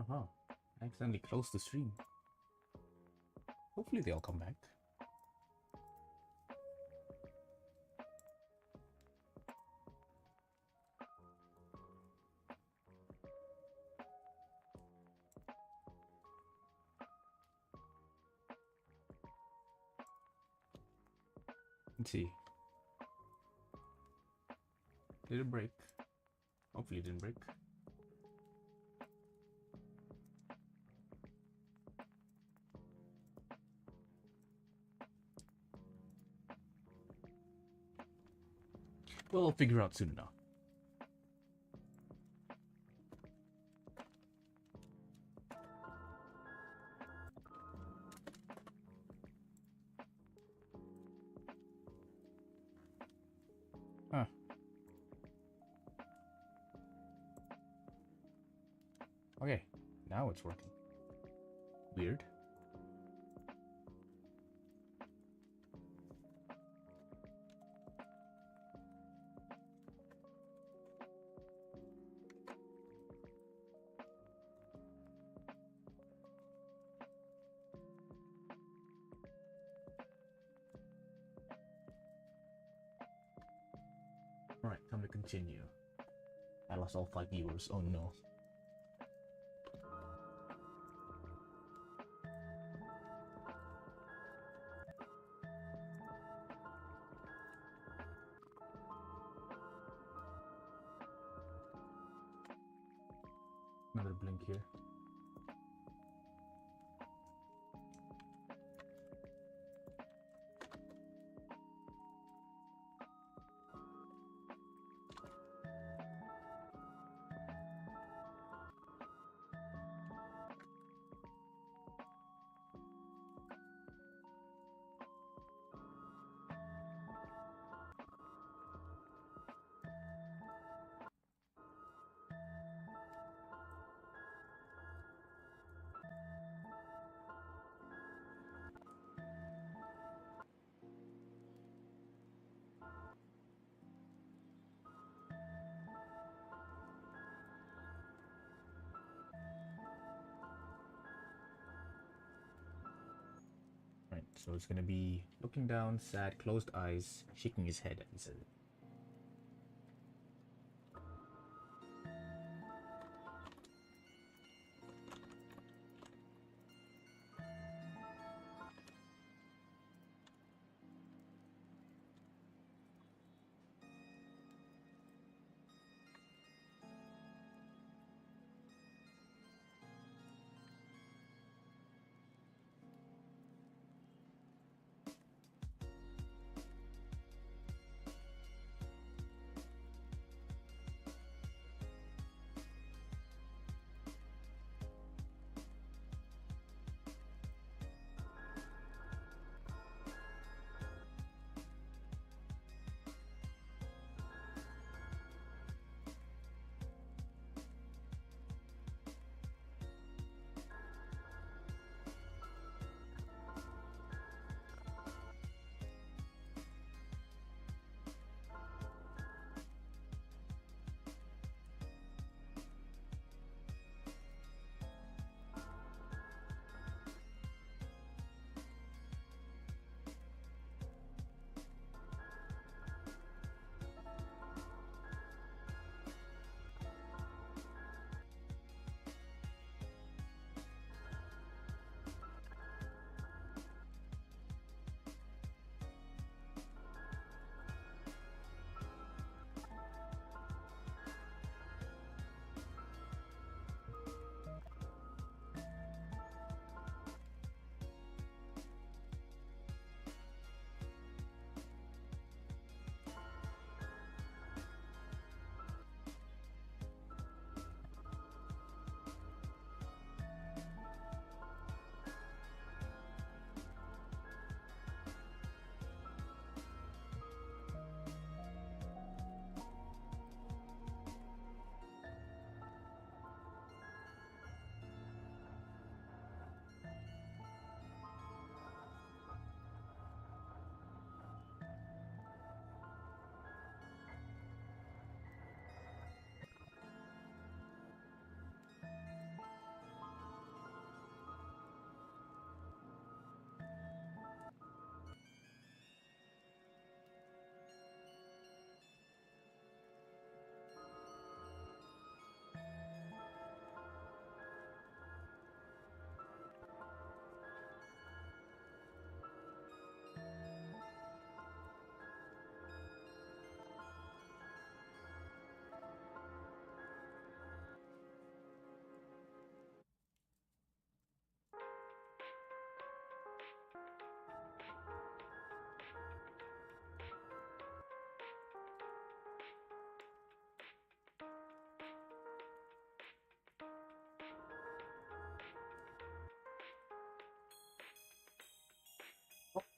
Uh-huh. I accidentally closed the stream. Hopefully they all come back. Let's see. Did it break? Hopefully it didn't break. We'll figure out soon enough. Huh. Okay, now it's working. Weird. Alright, time to continue. I lost all 5 viewers, oh no. Another blink here. Right, so it's gonna be looking down, sad, closed eyes, shaking his head, he said.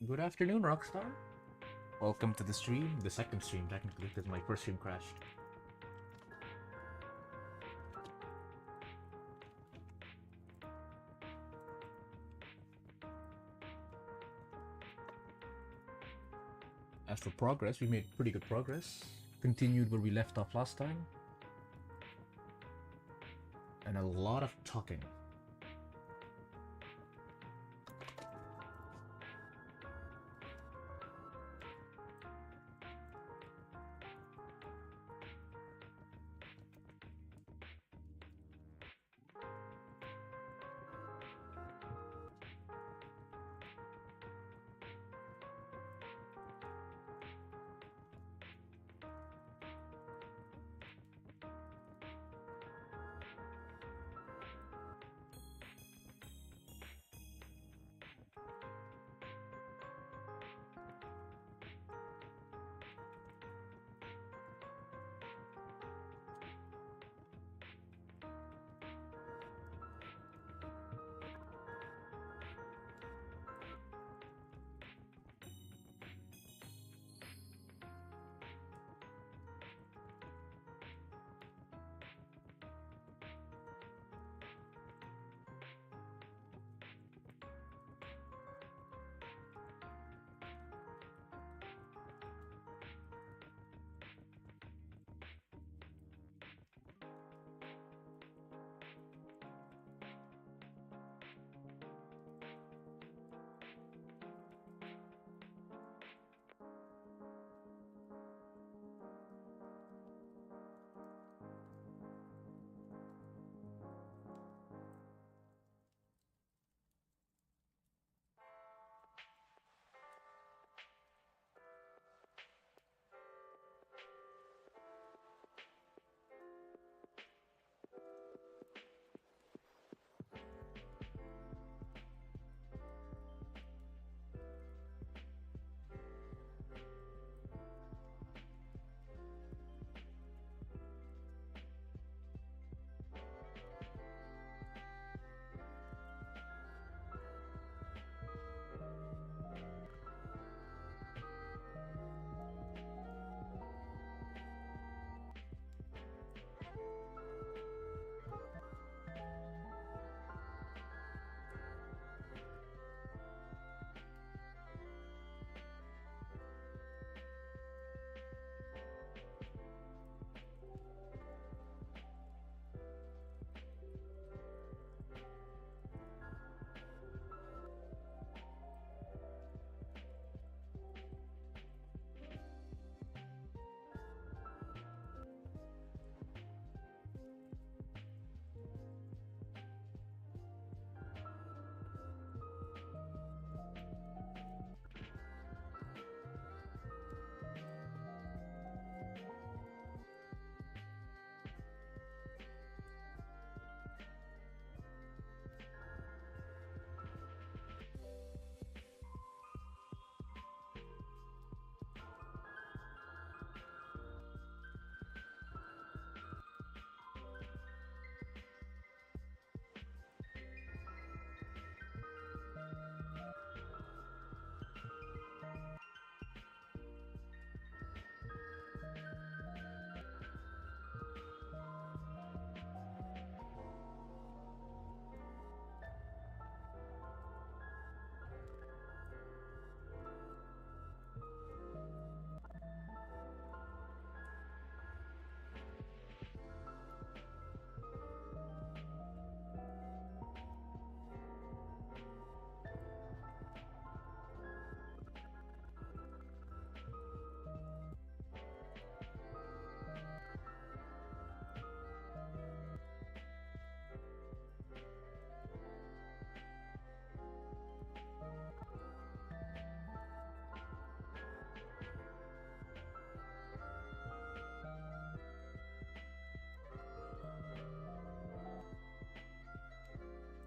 Good afternoon, Rockstar. Welcome to the stream, the second stream technically, because my first stream crashed. As for progress, we made pretty good progress. Continued where we left off last time. And a lot of talking.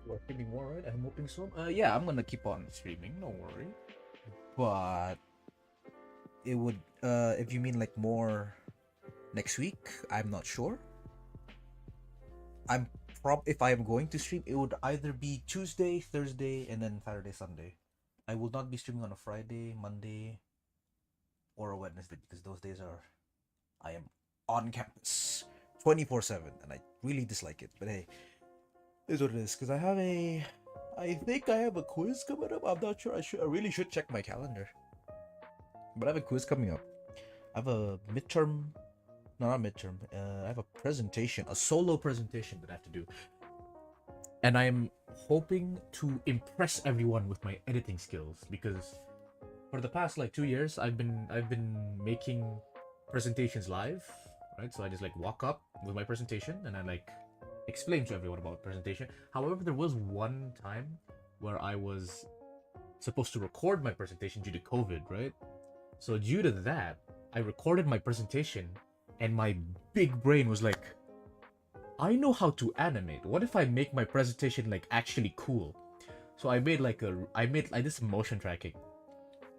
We're streaming more, right? I'm hoping so. Yeah, I'm gonna keep on streaming, no worry. But it would, if you mean like more next week, I'm not sure. I'm if I am going to stream, it would either be Tuesday, Thursday, and then Saturday, Sunday. I will not be streaming on a Friday, Monday, or a Wednesday because those days are I am on campus 24/7 and I really dislike it. But hey, it is what it is because I think I have a quiz coming up. I'm not sure. I really should check my calendar. But I have a quiz coming up. I have a midterm. No, not midterm. I have a presentation, a solo presentation that I have to do. And I'm hoping to impress everyone with my editing skills because for the past like 2 years I've been making presentations live, right? So I just like walk up with my presentation and I like explain to everyone about presentation. However, there was one time where I was supposed to record my presentation due to COVID, right? So due to that, I recorded my presentation and my big brain was like, I know how to animate. What if I make my presentation like actually cool? So I did some motion tracking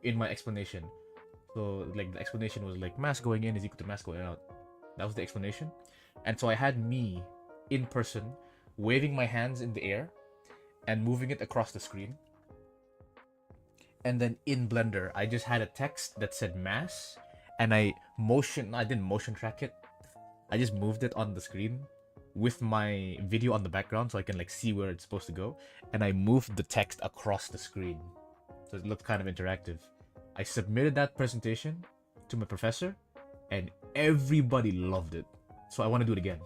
in my explanation. So like the explanation was like mass going in is equal to mass going out. That was the explanation. And so I had me in person waving my hands in the air and moving it across the screen. And then in Blender, I just had a text that said mass and I didn't motion track it. I just moved it on the screen with my video on the background so I can like see where it's supposed to go, and I moved the text across the screen so it looked kind of interactive. I submitted that presentation to my professor and everybody loved it. So I want to do it again.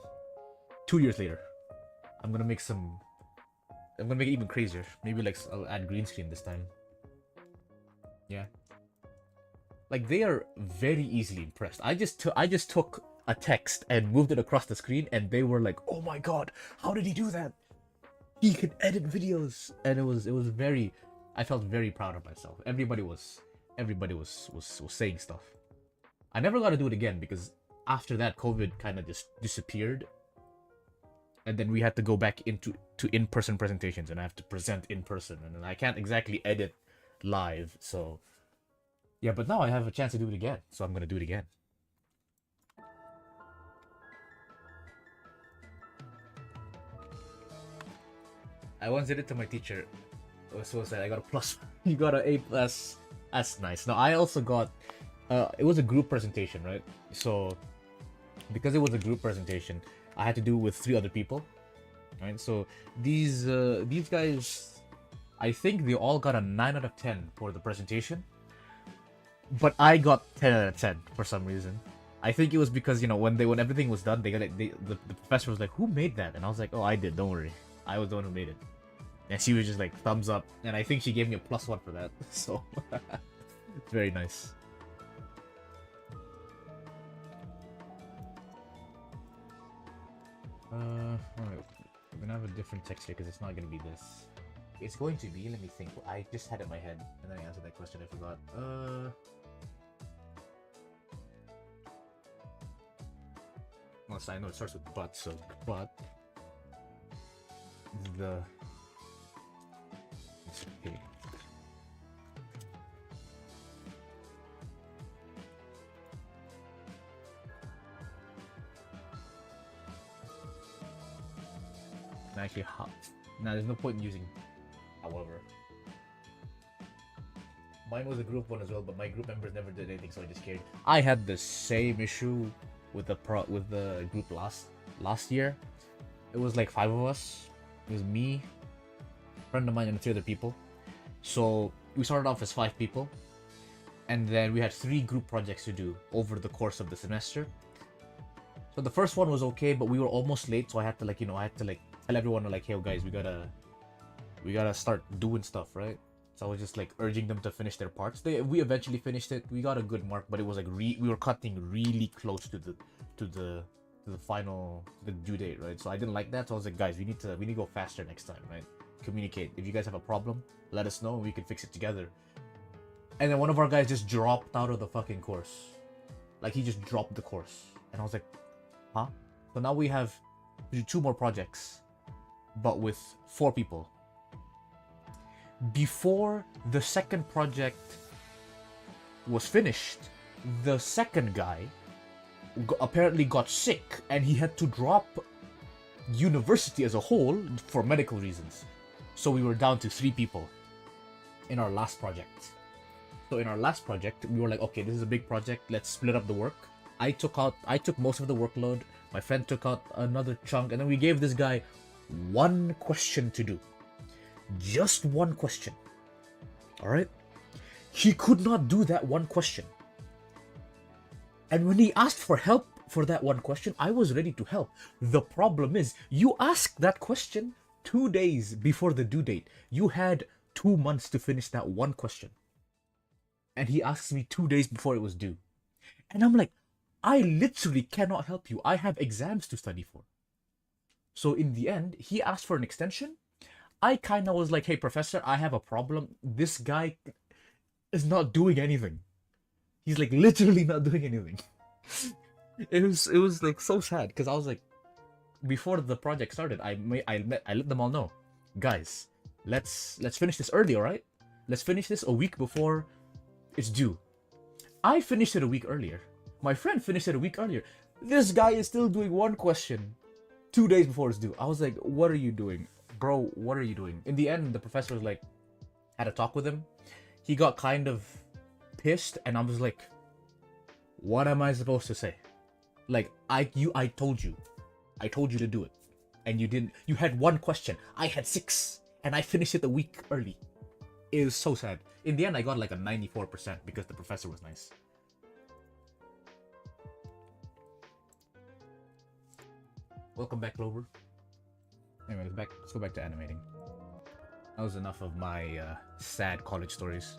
2 years later, I'm gonna make it even crazier. Maybe like I'll add green screen this time. Yeah, like they are very easily impressed. I just took a text and moved it across the screen and they were like, oh my god, how did he do that? He can edit videos. And it was very, I felt very proud of myself. Everybody was saying stuff. I never got to do it again because after that COVID kind of just disappeared, and then we had to go back to in-person presentations and I have to present in person and I can't exactly edit live. So yeah, but now I have a chance to do it again, so I'm gonna do it again. I once did it to my teacher. It was so sad. I got a plus. You got an A plus. That's nice. Now I also got. It was a group presentation, right? So because it was a group presentation, I had to do it with 3 other people, right? So these guys, I think they all got a 9 out of 10 for the presentation, but I got 10 out of 10 for some reason. I think it was because when everything was done, the professor was like, "Who made that?" And I was like, "Oh, I did. Don't worry, I was the one who made it." And she was just like, thumbs up, and I think she gave me a +1 for that. So it's very nice. Alright, we're gonna have a different texture because it's not gonna be this. It's going to be, let me think. I just had it in my head and then I answered that question. I forgot. Well, I know it starts with but, so but the okay. Actually, now there's no point in using however. Mine was a group one as well, but my group members never did anything, so I just carried. I had the same issue with the group last year. It was like 5 of us. It was me, a friend of mine, and 3 other people. So we started off as 5 people, and then we had 3 group projects to do over the course of the semester. So the first one was okay, but we were almost late, so I had to tell everyone like, hey guys, we gotta start doing stuff, right? So I was just like urging them to finish their parts. We eventually finished it. We got a good mark, but it was like we were cutting really close to the final due date, right? So I didn't like that. So I was like, guys, we need to go faster next time, right? Communicate. If you guys have a problem, let us know and we can fix it together. And then one of our guys just dropped out of the fucking course. Like he just dropped the course, and I was like, huh? So now we have 2 more projects, but with 4 people. Before the second project was finished, the second guy apparently got sick and he had to drop university as a whole for medical reasons. So we were down to 3 people. in our last project. So in our last project, we were like, okay, this is a big project. Let's split up the work. I took most of the workload. My friend took out another chunk, and then we gave this guy one question to do. Just one question. All right? He could not do that one question. And when he asked for help for that one question, I was ready to help. The problem is, you asked that question 2 days before the due date. You had 2 months to finish that one question. And he asks me 2 days before it was due. And I'm like, I literally cannot help you. I have exams to study for. So in the end, he asked for an extension. I kind of was like, hey, professor, I have a problem. This guy is not doing anything. He's like literally not doing anything. It was like so sad because I was like, before the project started, I let them all know, guys, let's finish this early, all right? Let's finish this a week before it's due. I finished it a week earlier. My friend finished it a week earlier. This guy is still doing one question 2 days before it's due. I was like, what are you doing, bro? What are you doing? In the end, the professor was like, had a talk with him. He got kind of pissed, and I was like, what am I supposed to say? Like, I told you to do it, and you didn't. You had one question. I had 6, and I finished it a week early. It was so sad. In the end, I got like a 94% because the professor was nice. Welcome back, Clover. Anyway, let's go back to animating. That was enough of my sad college stories.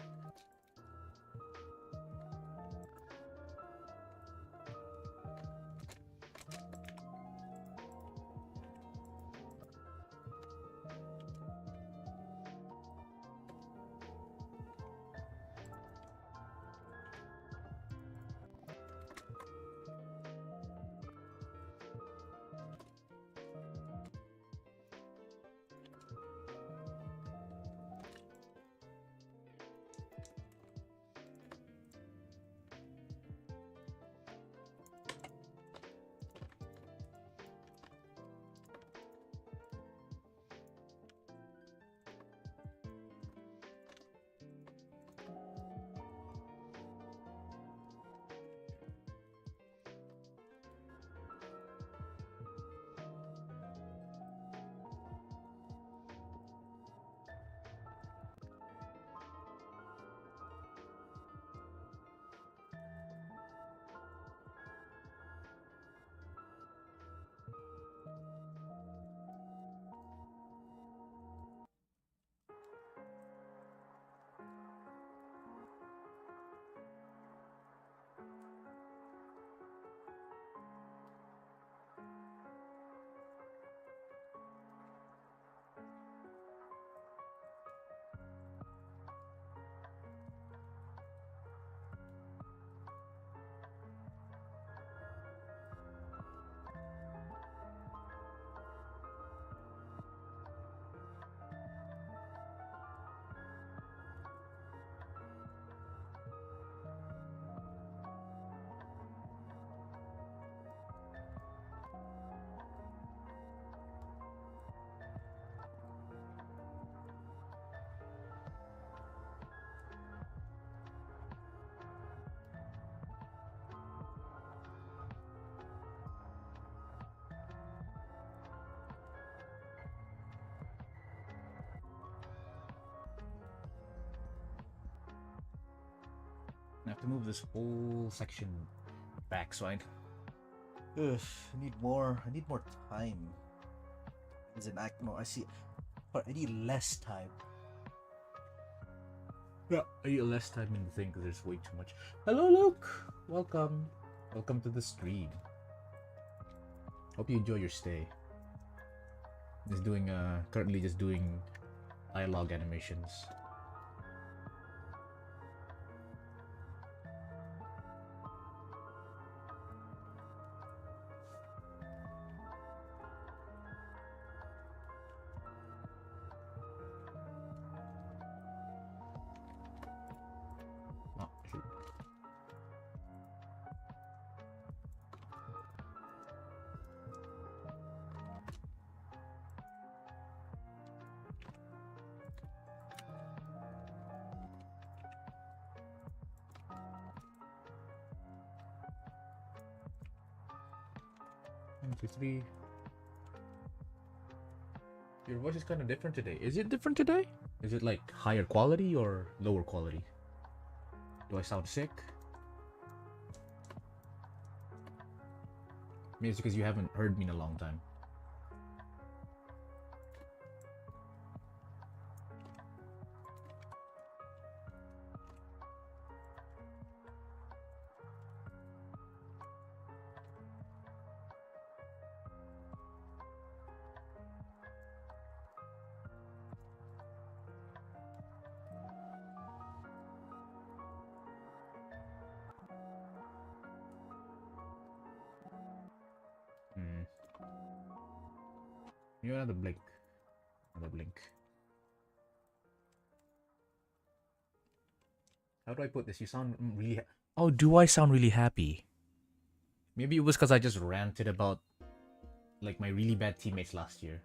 I have to move this whole section back, so I need more. I need more time. As an act, no, I see, but I need less time. Yeah, I need less time in the thing because there's way too much. Hello, Luke. Welcome. Welcome to the stream. Hope you enjoy your stay. Currently just doing dialogue animations. Oh, shoot. One, two, three. Your voice is kind of different today. Is it different today? Is it like higher quality or lower quality? Do I sound sick? Maybe it's because you haven't heard me in a long time. Hmm. You another blink. Another blink. How do I put this? You sound really. Oh, do I sound really happy? Maybe it was because I just ranted about like my really bad teammates last year,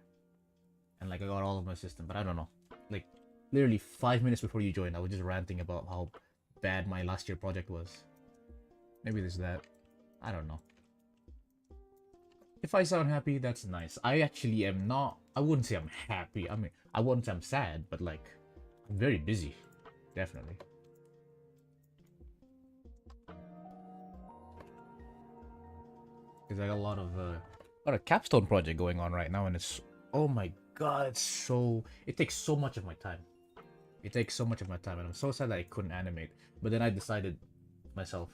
and like I got all of my system. But I don't know. Like literally 5 minutes before you joined, I was just ranting about how bad my last year project was. Maybe there's that. I don't know. If I sound happy, that's nice. I actually am not. I wouldn't say I'm happy. I mean, I wouldn't say I'm sad, but like, I'm very busy. Definitely. Because I got a lot of capstone project going on right now, and it's, oh my god, it's so, it takes so much of my time. It takes so much of my time, and I'm so sad that I couldn't animate. But then I decided myself,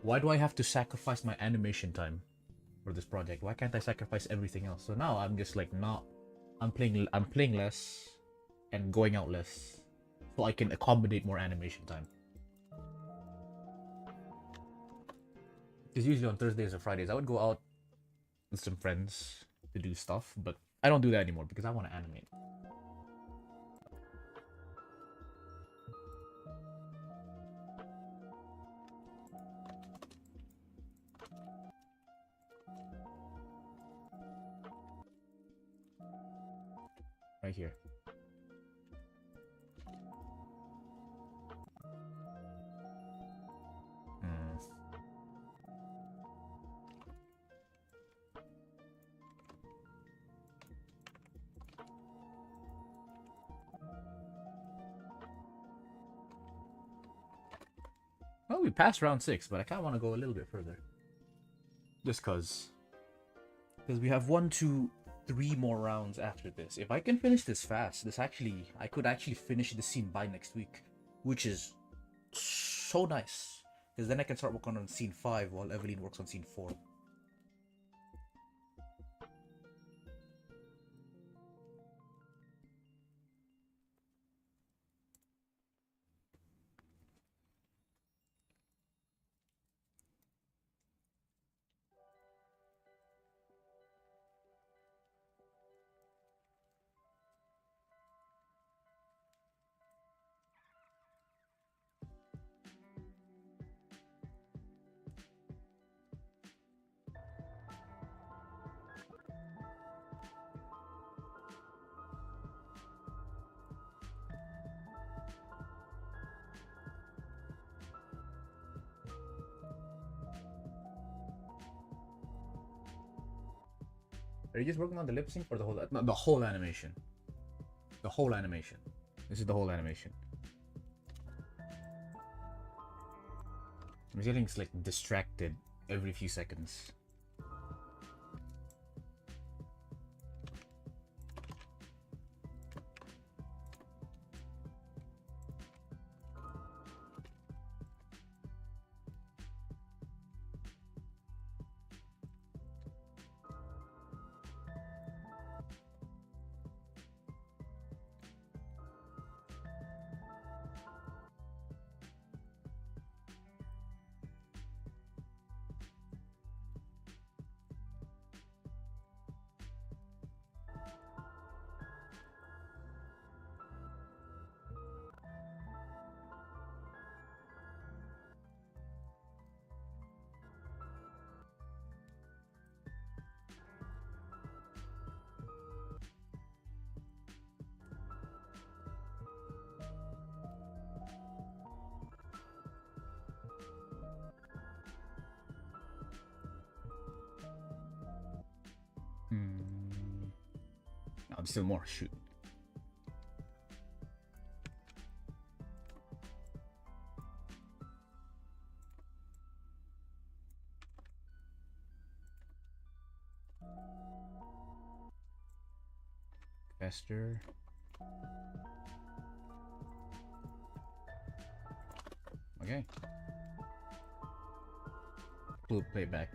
why do I have to sacrifice my animation time for this project? Why can't I sacrifice everything else? So now I'm just like not. I'm playing less, and going out less, so I can accommodate more animation time. Because usually on Thursdays or Fridays I would go out with some friends to do stuff, but I don't do that anymore because I want to animate. Right here. Hmm. Well, we passed round 6, but I kind of want to go a little bit further. Just because we have 1, 2, 3 more rounds after this. If I can finish this fast, I could actually finish the scene by next week, which is so nice. Because then I can start working on scene 5 while Evelyn works on scene 4. Are you just working on the lip sync or the whole? No, the whole animation. The whole animation. This is the whole animation. I'm getting like distracted every few seconds. Oh, there's still more. Shoot. Faster. Okay. Blue playback.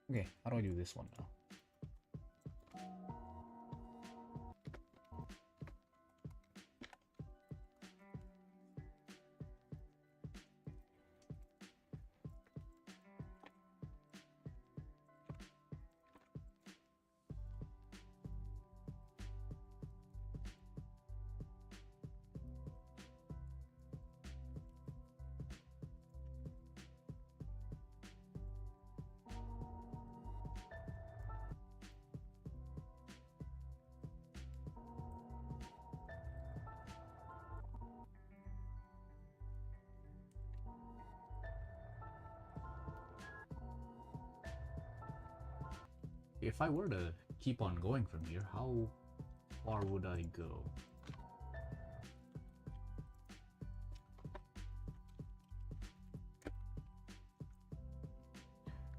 Okay, how do I do this one now? If I were to keep on going from here, how far would I go?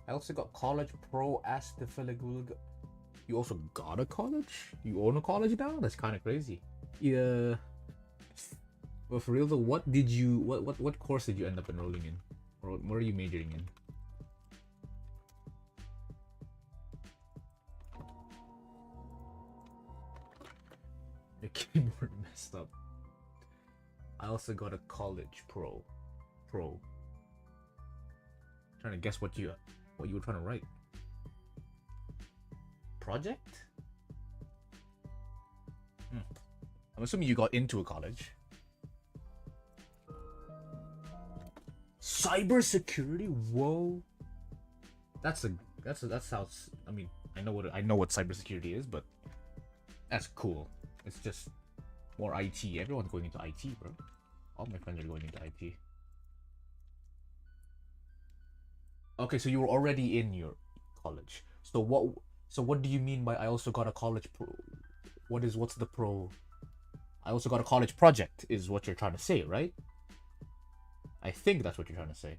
I also got college pro asked the You also got a college? You own a college now? That's kind of crazy. Yeah. But for real though, what course did you end up enrolling in? Or what are you majoring in? Your keyboard messed up. I also got a college pro. Trying to guess what you were trying to write. Project? I'm assuming you got into a college. Cybersecurity? Whoa. That sounds. I mean, I know what cybersecurity is, but that's cool. It's just more IT. Everyone's going into IT, bro. All my friends are going into IT. Okay, so you were already in your college. So what do you mean by I also got a college pro? What's the pro? I also got a college project is what you're trying to say, right? I think that's what you're trying to say.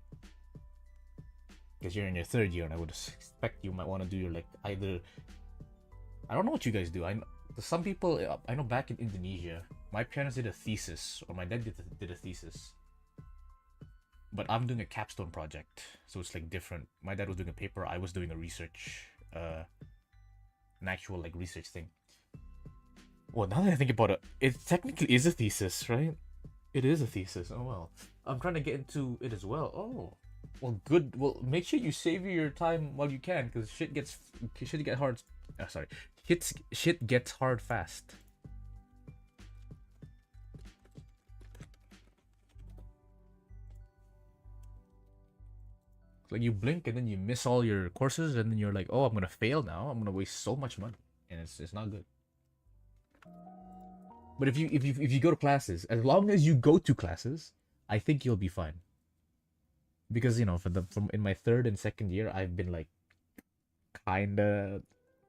Because you're in your third year, and I would expect you might want to do your either. I don't know what you guys do. Some people I know back in Indonesia, my parents did a thesis, or my dad did a thesis. But I'm doing a capstone project, so it's different. My dad was doing a paper, I was doing a research, an actual research thing. Well, now that I think about it, it technically is a thesis, right? It is a thesis. Oh well. I'm trying to get into it as well. Oh, well, good. Well, make sure you save your time while you can, because shit get hard. Shit gets hard fast. You blink and then you miss all your courses, and then you're like, oh, I'm gonna fail now. I'm gonna waste so much money, and it's not good. But if you go to classes, as long as you go to classes, I think you'll be fine. Because from in my third and second year, I've been kinda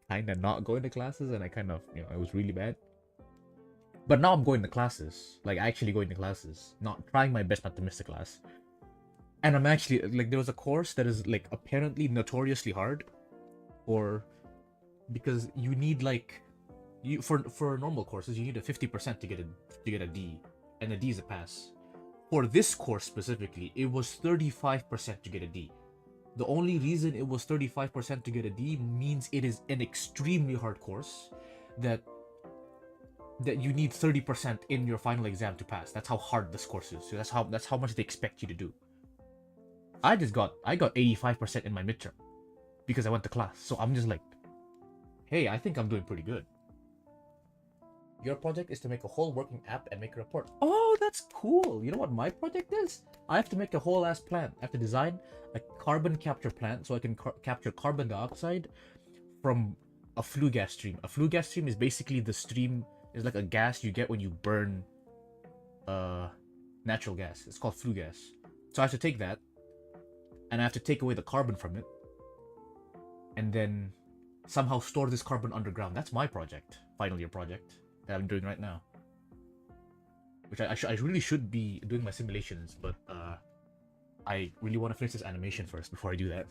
not going to classes, and I it was really bad. But now I'm going to classes, actually going to classes, not trying my best not to miss a class. And I'm actually there was a course that is apparently notoriously hard, because you need for normal courses you need a 50% to get a D, and a D is a pass. For this course specifically, it was 35% to get a D. The only reason it was 35% to get a D means it is an extremely hard course that that you need 30% in your final exam to pass. That's how hard this course is. So that's how much they expect you to do. I got 85% in my midterm because I went to class. So I'm just like, hey, I think I'm doing pretty good. Your project is to make a whole working app and make a report. Oh, that's cool. You know what my project is? I have to make a whole ass plant. I have to design a carbon capture plant so I can capture carbon dioxide from a flue gas stream. A flue gas stream is basically the stream is like a gas you get when you burn natural gas. It's called flue gas. So I have to take that and I have to take away the carbon from it and then somehow store this carbon underground. That's my project, final year project that I'm doing right now. Which I really should be doing my simulations, but I really want to finish this animation first before I do that.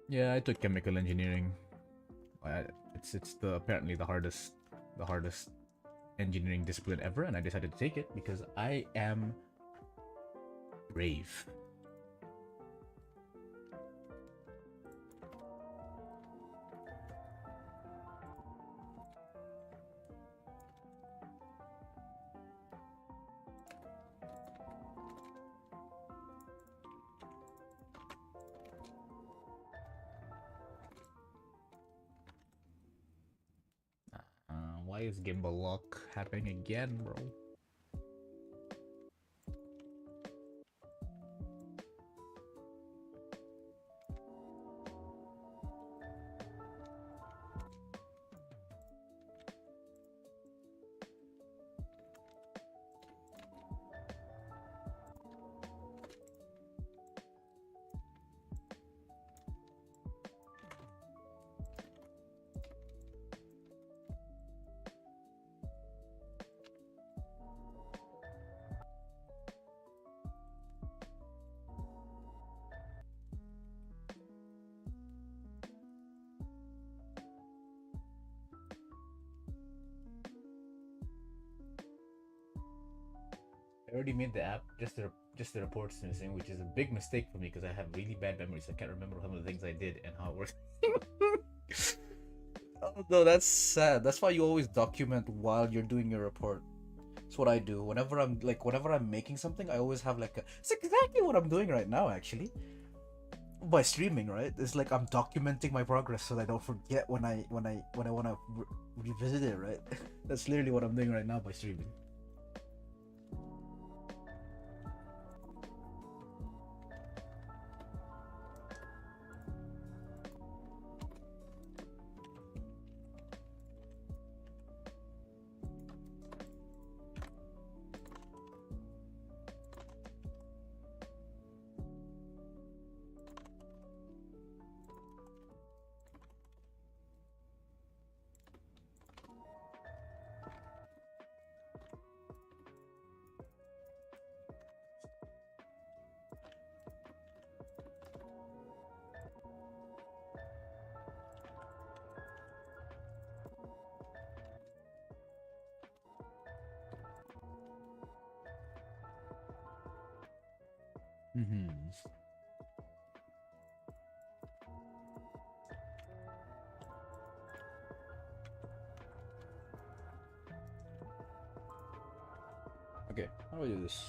Yeah, I took chemical engineering. It's apparently the hardest engineering discipline ever, and I decided to take it because I am brave. Why is gimbal lock happening again, bro? I already made the app, just the reports missing, which is a big mistake for me because I have really bad memories. I can't remember some of the things I did and how it works. Oh no, that's sad. That's why you always document while you're doing your report. That's what I do. Whenever I'm making something, I always have like a. It's exactly what I'm doing right now, actually. By streaming, right? It's like I'm documenting my progress so that I don't forget when I want to revisit it, right? That's literally what I'm doing right now by streaming. Mm-hmm. Okay, how do I do this?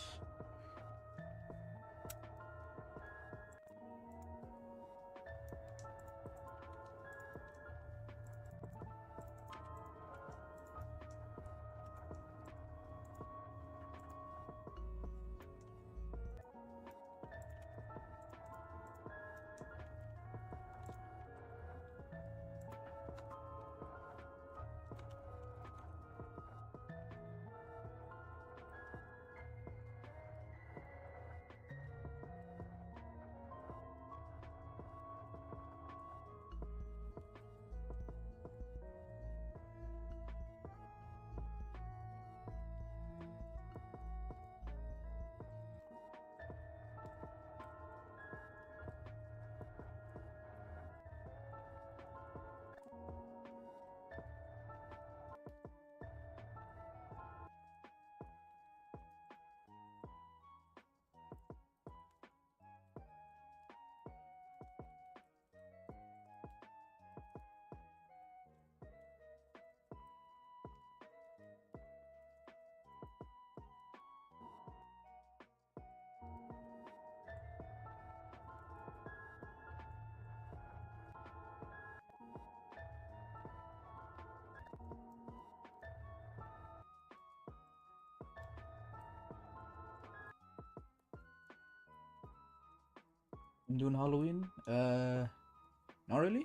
I'm doing Halloween? Not really.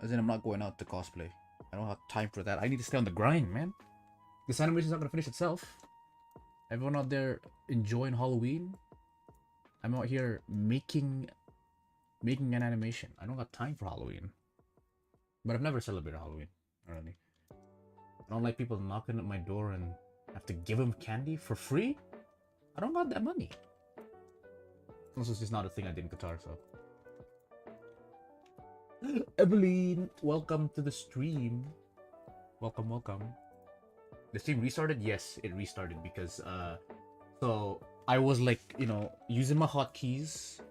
As in, I'm not going out to cosplay. I don't have time for that. I need to stay on the grind, man. This animation's not gonna finish itself. Everyone out there enjoying Halloween. I'm out here making an animation. I don't got time for Halloween. But I've never celebrated Halloween, really. I don't like people knocking at my door and have to give them candy for free. I don't got that money. This is just not a thing I did in Qatar, so. Evelyn, welcome to the stream. Welcome, welcome. The stream restarted? Yes, it restarted because so I was like, using my hotkeys.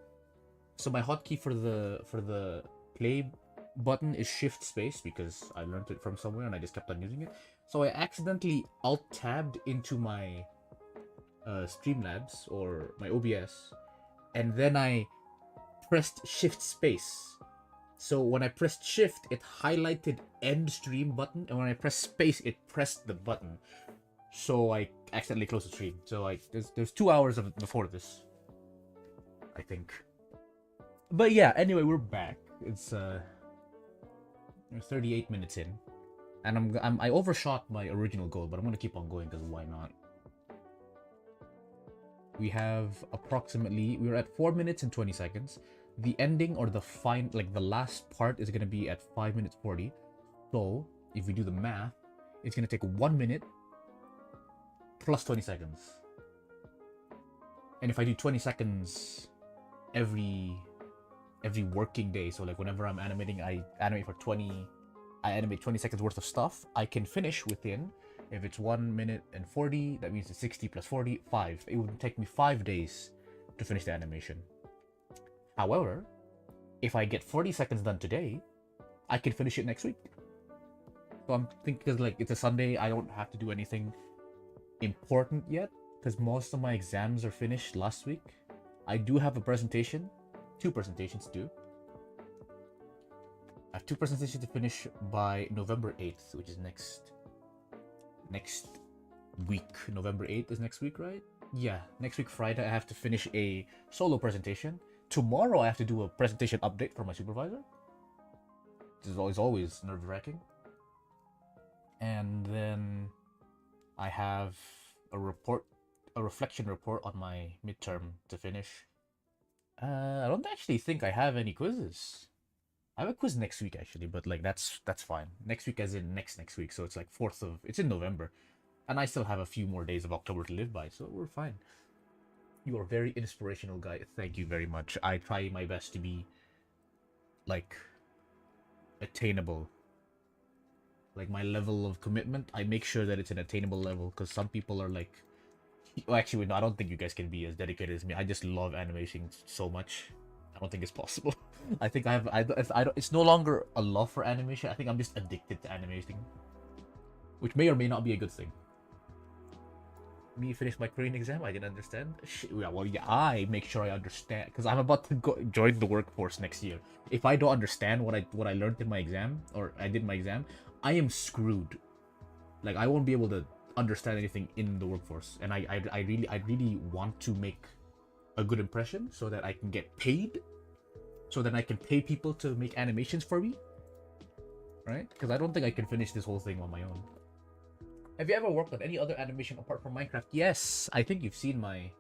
So my hotkey for the play button is shift space because I learned it from somewhere and I just kept on using it. So I accidentally alt tabbed into my Streamlabs or my OBS, and then I pressed shift space. So when I pressed shift, it highlighted end stream button, and when I pressed space, it pressed the button. So I accidentally closed the stream. So there's 2 hours of before this, I think. But yeah, anyway, we're back. It's 38 minutes in, and I overshot my original goal, but I'm gonna keep on going because why not? We have we're at 4 minutes and 20 seconds. The ending or the last part is gonna be at 5 minutes 40. So if we do the math, it's gonna take 1 minute plus 20 seconds. And if I do 20 seconds every working day, so like whenever I'm animating, I animate 20 seconds worth of stuff, I can finish within, if it's 1 minute and 40, that means it's 60 plus 40, 5. It would take me 5 days to finish the animation. However, if I get 40 seconds done today, I can finish it next week. So I'm thinking, because like it's a Sunday, I don't have to do anything important yet, because most of my exams are finished last week. I do have a presentation, 2 presentations to do. I have 2 presentations to finish by November 8th, which is next week. November 8th is next week, right? Yeah, next week Friday I have to finish a solo presentation. Tomorrow I have to do a presentation update for my supervisor. This is always nerve-wracking. And then I have a reflection report on my midterm to finish. I don't actually think I have any quizzes. I have a quiz next week actually, but like that's fine. Next week as in next week, so it's like it's in November. And I still have a few more days of October to live by, so we're fine. You are a very inspirational guy. Thank you very much. I try my best to be like attainable. Like my level of commitment, I make sure that it's an attainable level, because some people are like, well, actually, no, I don't think you guys can be as dedicated as me. I just love animation so much. I don't think it's possible. I think I don't. It's no longer a love for animation. I think I'm just addicted to animating, which may or may not be a good thing. Me finish my Korean exam, I didn't understand. Yeah, well, yeah, I make sure I understand, because I'm about to join the workforce next year. If I don't understand what I learned in my exam, or I did my exam, I am screwed. Like I won't be able to understand anything in the workforce, and I really want to make a good impression so that I can get paid, so that I can pay people to make animations for me, right? Because I don't think I can finish this whole thing on my own. Have you ever worked on any other animation apart from Minecraft? Yes, I think you've seen my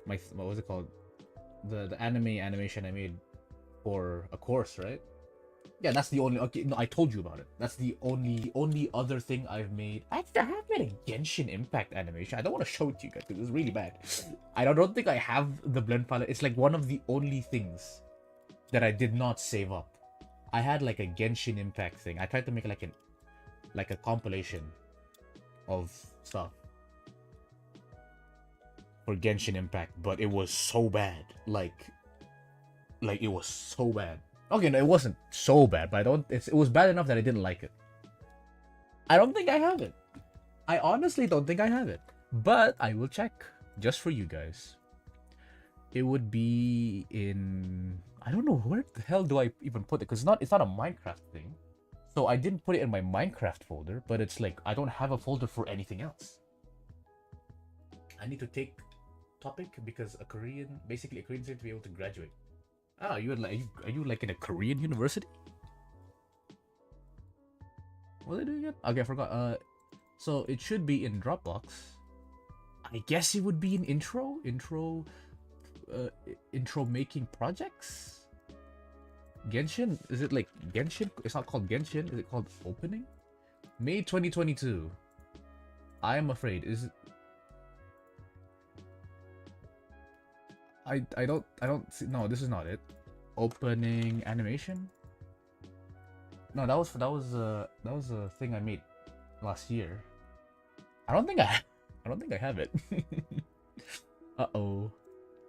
what was it called? The anime animation I made for a course, right? Yeah, that's the only. Okay, no, I told you about it. That's the only other thing I've made. I have made a Genshin Impact animation. I don't want to show it to you guys because it's really bad. I don't think I have the blend palette. It's like one of the only things that I did not save up. I had like a Genshin Impact thing. I tried to make like a compilation of stuff for Genshin Impact, but it was so bad. Like it was so bad. Okay, no, it wasn't so bad, but it was bad enough that I didn't like it. I don't think I have it. I honestly don't think I have it, but I will check just for you guys. It would be in, I don't know, where the hell do I even put it? Because it's not a Minecraft thing. So I didn't put it in my Minecraft folder, but it's like I don't have a folder for anything else. I need to take topic because basically a Korean student to be able to graduate. Ah, you like are you like in a Korean university? What are they doing it? Okay, I forgot. So it should be in Dropbox. I guess it would be in intro making projects. Genshin? Is it like Genshin? It's not called Genshin. Is it called opening? May 2022. I am afraid. Is it? I don't see. No, this is not it. Opening animation. No, that was a thing I made last year. I don't think I have it. Uh-oh.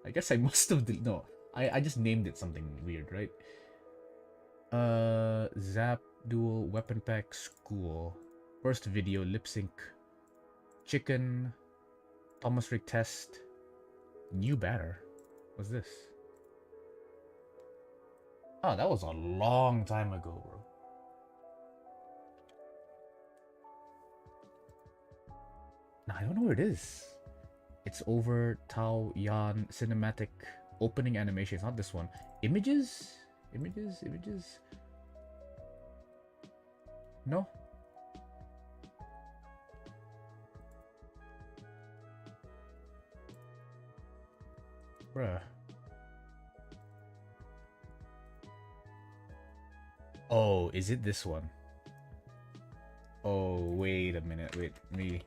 I guess I must have no. I just named it something weird, right? Zap Dual Weapon Pack School. First video lip sync. Chicken. Thomas Rick test. New batter. What's this? Oh, that was a long time ago, bro. Nah, I don't know where it is. It's over Tao Yan cinematic opening animation. It's not this one. Images? Images? No? Bruh. Oh, is it this one? Oh, wait a minute. Wait,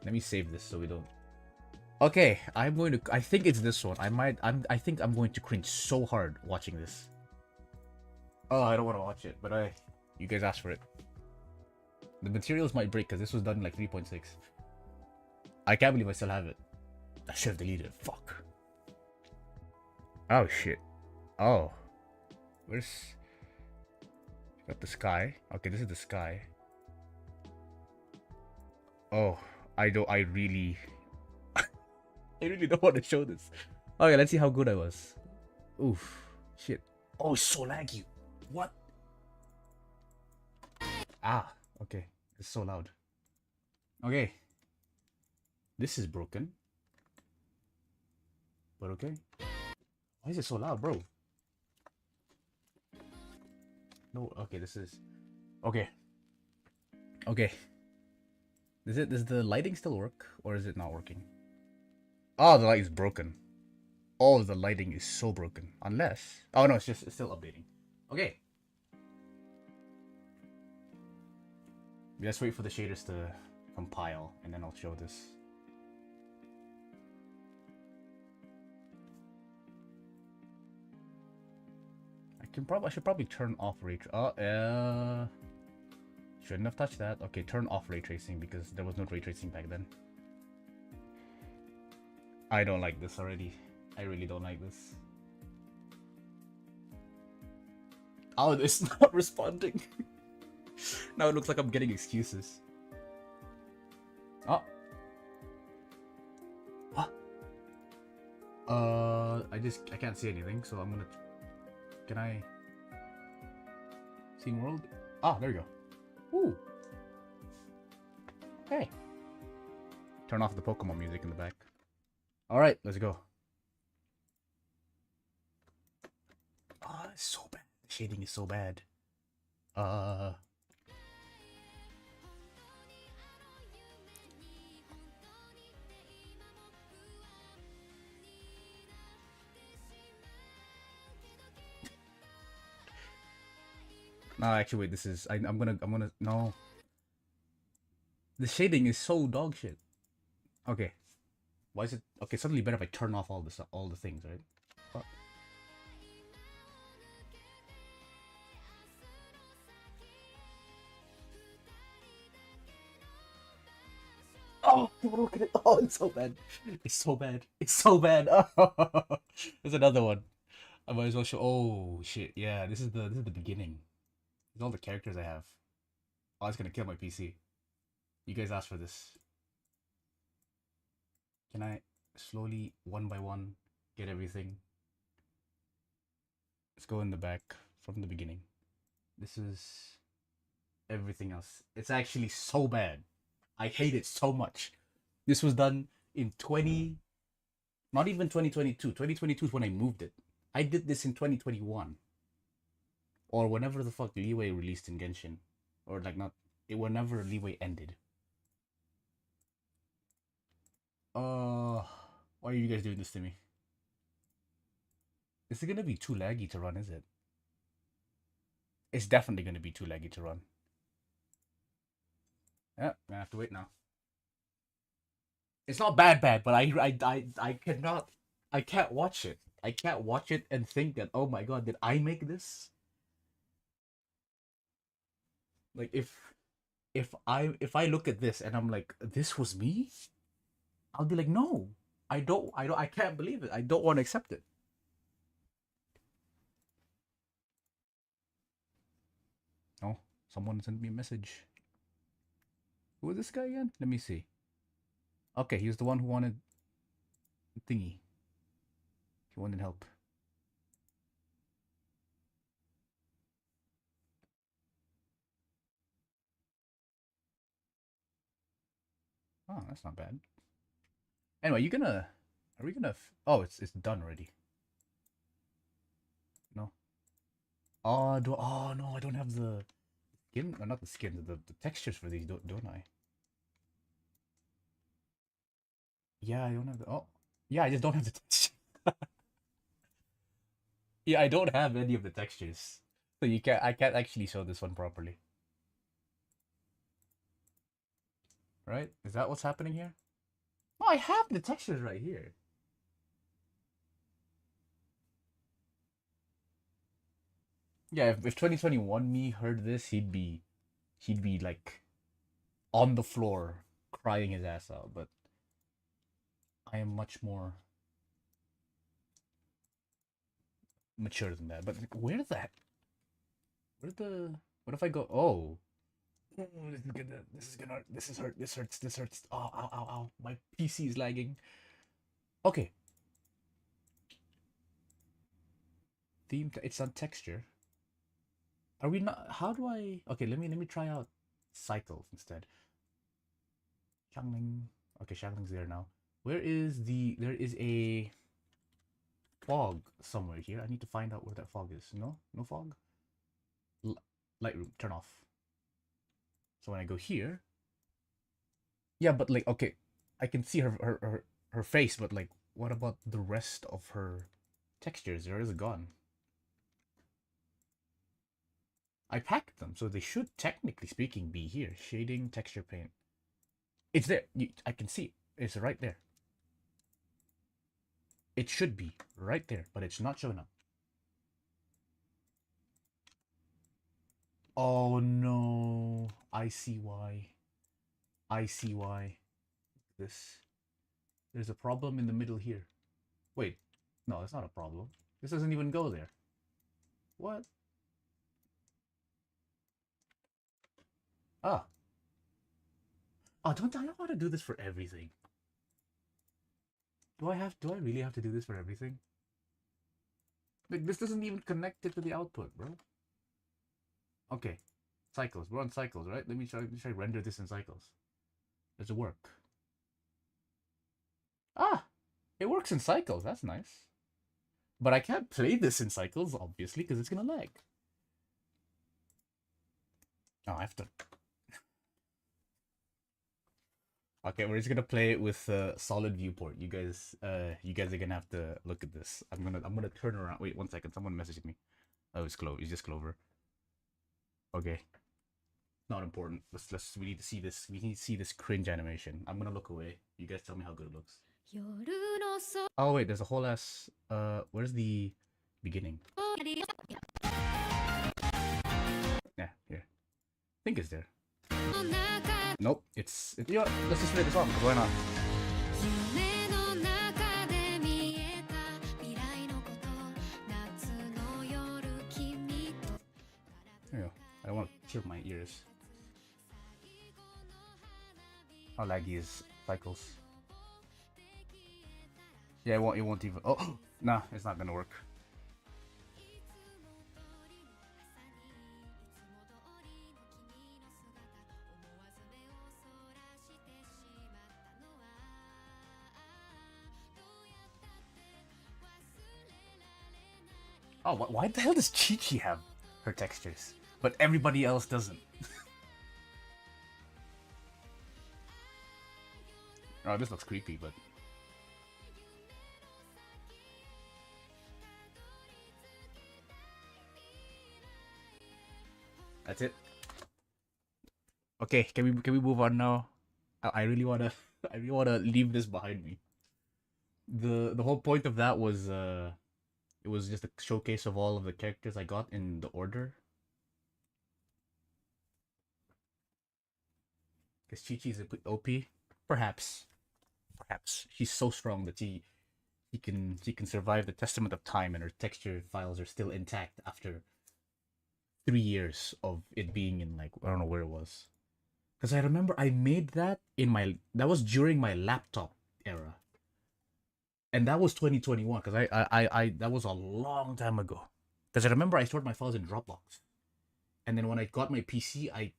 let me save this so we don't. Okay, I think it's this one. I think I'm going to cringe so hard watching this. Oh, I don't want to watch it, but you guys asked for it. The materials might break because this was done in like 3.6. I can't believe I still have it. I should have deleted it. Fuck. Oh shit. Oh. Where's got the sky? Okay, this is the sky. Oh, I really I really don't want to show this. Okay, let's see how good I was. Oof. Shit. Oh, it's so laggy. What? Ah, okay. It's so loud. Okay. This is broken. But okay. Why is it so loud, bro? No, okay, this is... Okay. Okay. Does the lighting still work? Or is it not working? Oh, the light is broken. Oh, the lighting is so broken. Unless... Oh, no, it's still updating. Okay. Let's wait for the shaders to compile, and then I'll show this. I should probably turn off ray shouldn't have touched that. Okay, turn off ray tracing because there was no ray tracing back then. I don't like this already. I really don't like this. Oh, it's not responding. Now it looks like I'm getting excuses. Oh. What? I can't see anything, so I'm gonna... Can I... Scene world? Ah, there you go. Ooh. Hey. Turn off the Pokemon music in the back. Alright, let's go. Oh, it's so bad. The shading is so bad. No, actually, wait. This is. I'm gonna. No. The shading is so dog shit. Okay. Why is it? Okay, suddenly better if I turn off all the things, right? Fuck. Oh, look at it. Oh, it's so bad. It's so bad. It's so bad. Oh, there's another one. I might as well show. Oh shit! Yeah, this is the beginning. These are all the characters I have. Oh, it's gonna kill my PC. You guys asked for this. Can I slowly, one by one, get everything? Let's go in the back from the beginning. This is everything else. It's actually so bad. I hate it so much. This was done in 20... Not even 2022. 2022 is when I moved it. I did this in 2021 or whenever the fuck Leeway released in Genshin, or like not whenever Leeway ended. Uh, why are you guys doing this to me? Is it gonna be too laggy to run? Is it? It's definitely gonna be too laggy to run. Yeah, I have to wait now. It's not bad, but I cannot, I can't watch it. I can't watch it and think that, oh my god, did I make this? Like if I look at this and I'm like, this was me, I'll be like, no, I can't believe it. I don't want to accept it. Oh, someone sent me a message. Who is this guy again? Let me see. Okay, he was the one who wanted thingy. He wanted help. Oh, that's not bad. Anyway, you gonna? Are we gonna? Oh, it's done already. No. Oh, oh no, I don't have the skin. Or not the skin. The textures for these, don't I? Yeah, I don't have the. Oh, yeah, I just don't have the texture. Yeah, I don't have any of the textures, so you can't. I can't actually show this one properly. Right? Is that what's happening here? No, I have the textures right here. Yeah, if 2021 me heard this, he'd be like on the floor crying his ass out. But I am much more mature than that. But like, where the what if I go? Oh, oh, this is gonna, this is gonna, this is hurt, this hurts, this hurts. Oh, ow, ow, ow! My PC is lagging. Okay, theme. It's on texture. Are we not? How do I? Okay, let me try out cycles instead. Shangling. Okay, Shangling's there now. Where is the? There is a fog somewhere here. I need to find out where that fog is. No, no fog. L- Lightroom, turn off. So when I go here, yeah, but like, okay, I can see her face, but like, what about the rest of her textures? There is gone. I packed them, so they should, technically speaking, be here. Shading, texture paint. It's there. I can see it. It's right there. It should be right there, but it's not showing up. Oh no. I see why. I see why. This. There's a problem in the middle here. Wait. No, it's not a problem. This doesn't even go there. What? Ah. Oh, don't I don't want to do this for everything. Do I really have to do this for everything? Like this doesn't even connect it to the output, bro. Okay. Cycles. We're on cycles, right? Let me try render this in cycles. Does it work? Ah! It works in cycles. That's nice. But I can't play this in cycles, obviously, because it's gonna lag. Oh, I have to. Okay, we're just gonna play it with solid viewport. You guys are gonna have to look at this. I'm gonna turn around. Wait, 1 second. Someone messaged me. Oh, it's Clover. It's just Clover. Okay, not important. We need to see this. We need to see this cringe animation. I'm gonna look away. You guys tell me how good it looks. Oh wait, there's a whole ass. Where's the beginning? Yeah, here. I think it's there. Nope. You know what? Let's just play the song. 'Cause why not? There you go. I don't want to chirp my ears. How laggy is cycles? Yeah, it won't. It won't even. Oh, nah. It's not gonna work. Oh, why the hell does Chi-Chi have her textures, but everybody else doesn't? Oh, this looks creepy, but that's it. Okay, can we move on now? I really wanna I really wanna leave this behind me. The whole point of that was it was just a showcase of all of the characters I got in the order. Because Chi-Chi is a bit OP, perhaps. Perhaps she's so strong that she can survive the testament of time, and her texture files are still intact after 3 years of it being in, like, I don't know where it was. Because I remember I made that was during my laptop era, and that was 2021. Because I that was a long time ago. Because I remember I stored my files in Dropbox, and then when I got my PC, I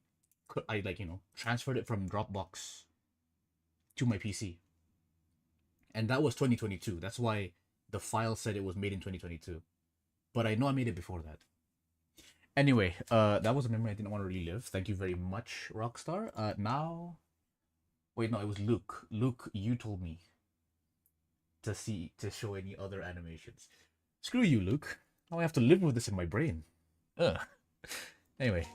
like, transferred it from Dropbox to my PC, and that was 2022. That's why the file said it was made in 2022, but I know I made it before that. Anyway, that was a memory I didn't want to relive. Thank you very much, Rockstar. Now, wait, no, it was Luke. Luke, you told me to show any other animations. Screw you, Luke. Now I have to live with this in my brain. Ugh. Anyway,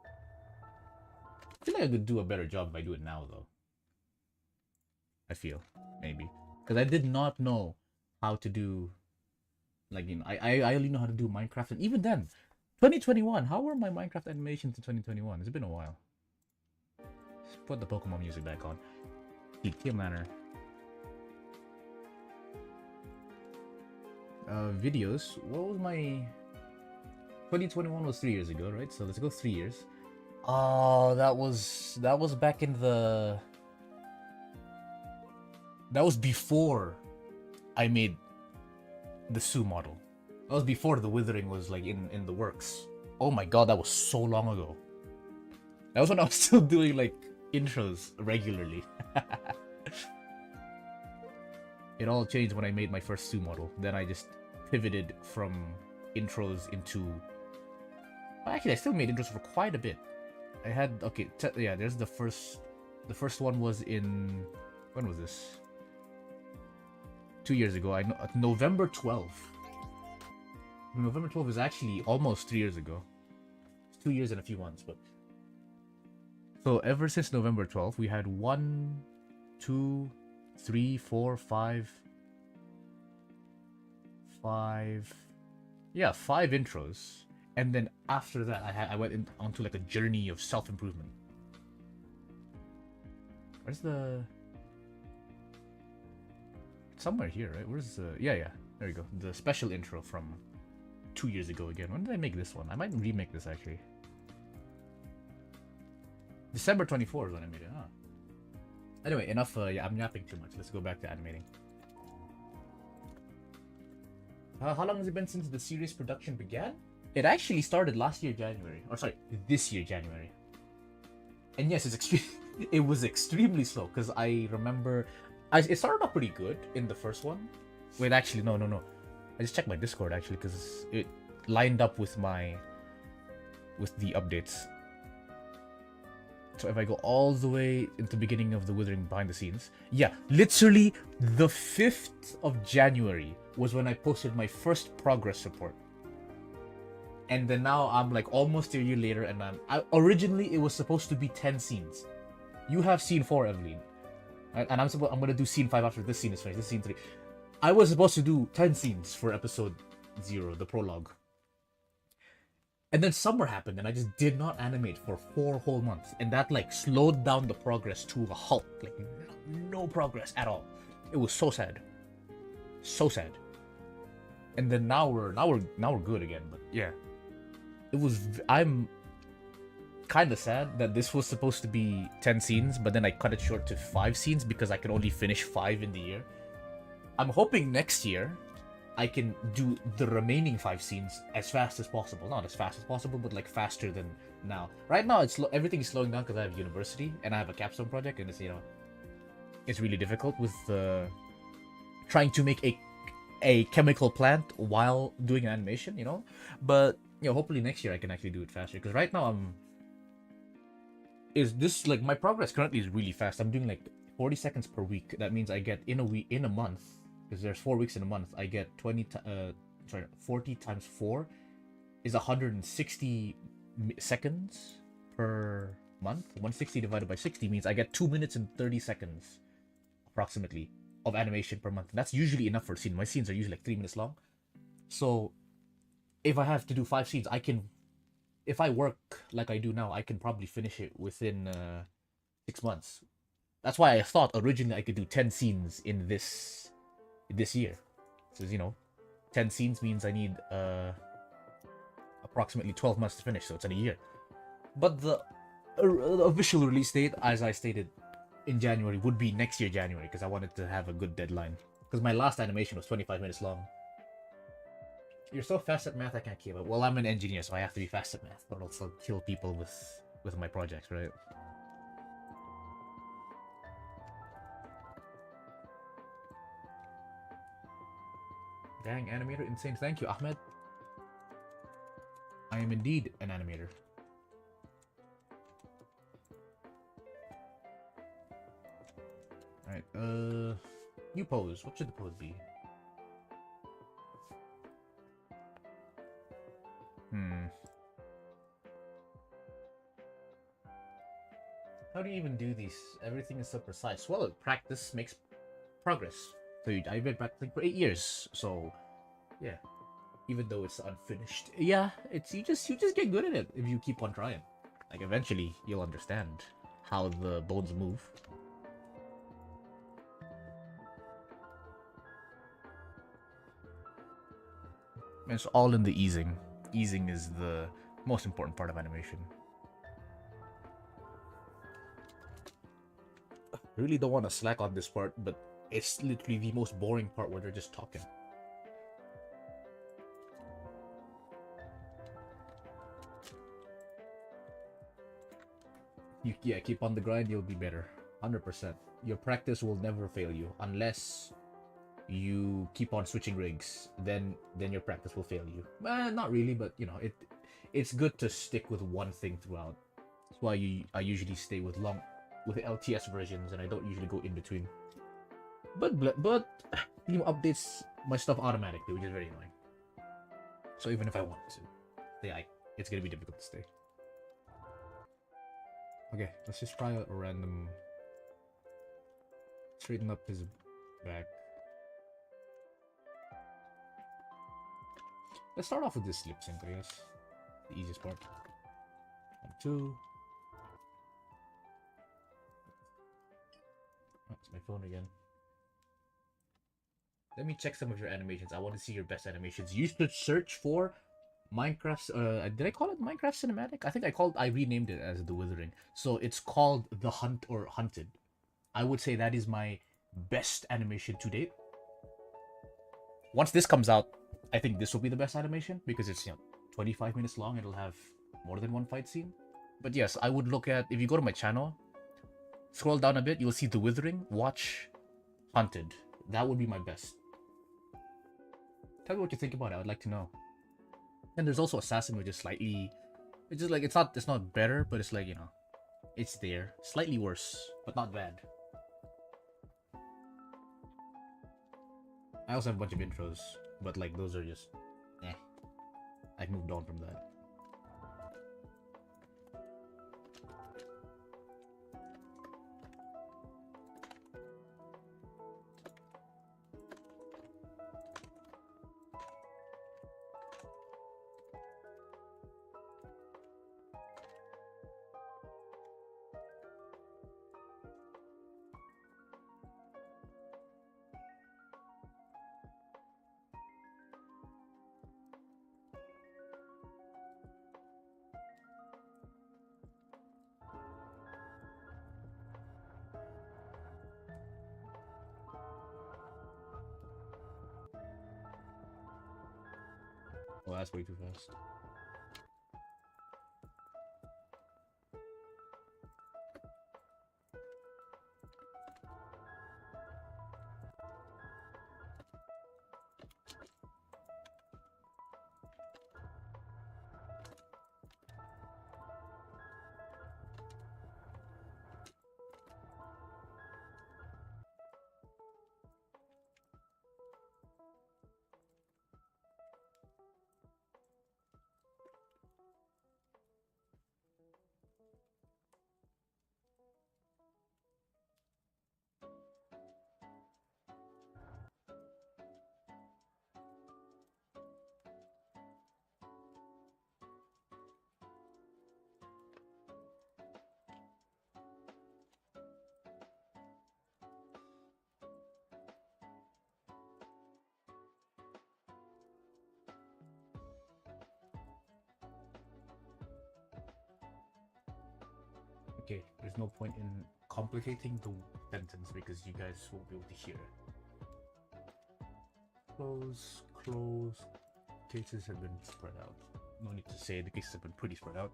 I feel like I could do a better job if I do it now, though. I feel maybe because I did not know how to do, like, I only know how to do Minecraft, and even then, 2021. How were my Minecraft animations in 2021? It's been a while. Let's put the Pokemon music back on. Team Manor. Videos. What was my 2021 was 3 years ago, right? So let's go 3 years. Oh, that was back in the. That was before I made the Sue model. That was before the Withering was, like, in the works. Oh my god, that was so long ago. That was when I was still doing, like, intros regularly. It all changed when I made my first Sue model. Then I just pivoted from intros into. Well, actually, I still made intros for quite a bit. I had yeah. There's the first. The first one was in. When was this? 2 years ago. I know November 12th. November 12th is actually almost 3 years ago. It's 2 years and a few months, but. So ever since November 12th, we had 1, 2, 3, 4, 5. Yeah, 5 intros. And then after that, I went onto, like, a journey of self-improvement. Where's the... Somewhere here, right? Where's the... Yeah. There you go. The special intro from 2 years ago again. When did I make this one? I might remake this, actually. December 24 is when I made it, huh? Anyway, enough. Yeah, I'm yapping too much. Let's go back to animating. How long has it been since the series production began? It actually started last year, January. Or sorry, this year, January. And yes, it was extremely slow, because I remember... It started off pretty good in the first one. Wait, actually, no. I just checked my Discord, actually, because it lined up with the updates. So if I go all the way into the beginning of the Withering behind the scenes, yeah, literally the 5th of January was when I posted my first progress report. And then now I'm, like, almost a year later, and originally it was supposed to be 10 scenes. You have scene 4, Evelyn. And I'm gonna do scene 5 after this scene is finished. This is scene 3. I was supposed to do 10 scenes for episode 0, the prologue. And then summer happened, and I just did not animate for 4 whole months, and that, like, slowed down the progress to a halt. Like, no progress at all. It was so sad, so sad. And then now we're good again. But yeah, I'm kind of sad that this was supposed to be 10 scenes, but then I cut it short to 5 scenes because I could only finish 5 in the year. I'm hoping next year I can do the remaining 5 scenes as fast as possible. Not as fast as possible, but, like, faster than now. Right now, everything is slowing down because I have university and I have a capstone project, and it's really difficult with trying to make a a chemical plant while doing an animation, you know. But hopefully next year I can actually do it faster. Because right now is this like my progress currently is really fast. I'm doing like 40 seconds per week. That means I get in a month, because there's 4 weeks in a month. I get 40 times 4 is 160 seconds per month. 160 divided by 60 means I get 2 minutes and 30 seconds approximately of animation per month. And that's usually enough for a scene. My scenes are usually like 3 minutes long. So if I have to do 5 scenes, I can, if I work like I do now, I can probably finish it within 6 months. That's why I thought originally I could do 10 scenes in this year. So 10 scenes means I need approximately 12 months to finish, so it's in a year. But the official release date, as I stated in January, would be next year January, because I wanted to have a good deadline. Because my last animation was 25 minutes long. You're so fast at math, I can't keep up. Well, I'm an engineer, so I have to be fast at math, but also kill people with my projects, right? Dang, animator, insane. Thank you, Ahmed. I am indeed an animator. Alright, new pose. What should the pose be? How do you even do these? Everything is so precise. Well, practice makes progress. So I've been practicing for 8 years. So, yeah. Even though it's unfinished, yeah, it's you just get good at it if you keep on trying. Like eventually, you'll understand how the bones move. It's all in the easing. Easing is the most important part of animation. I really don't want to slack on this part, but it's literally the most boring part where they're just talking. Yeah, keep on the grind, you'll be better. 100%. Your practice will never fail you unless you keep on switching rigs. Then your practice will fail you. Not really, but it's good to stick with one thing throughout. That's why I usually stay with LTS versions, and I don't usually go in between. But Team updates my stuff automatically, which is very annoying. So even if I want to, it's gonna be difficult to stay. Okay, let's just try a random. Straighten up his back. Let's start off with this lip sync, I guess. The easiest part. 1, 2. Oh, it's my phone again. Let me check some of your animations. I want to see your best animations. You should search for Minecraft's did I call it Minecraft Cinematic? I renamed it as The Withering. So it's called The Hunt or Hunted. I would say that is my best animation to date. Once this comes out, I think this will be the best animation because it's 25 minutes long. It'll have more than one fight scene. But yes, I would look at, if you go to my channel, scroll down a bit, you'll see The Withering. Watch Hunted. That would be my best. Tell me what you think about it. I would like to know. And there's also Assassin, which is slightly, it's just like it's not better, but it's like it's there, slightly worse, but not bad. I also have a bunch of intros, but like those are just, I've moved on from that. Oh, that's way too fast. Okay, there's no point in complicating the sentence because you guys won't be able to hear. Close, close. Cases have been spread out. No need to say the cases have been pretty spread out.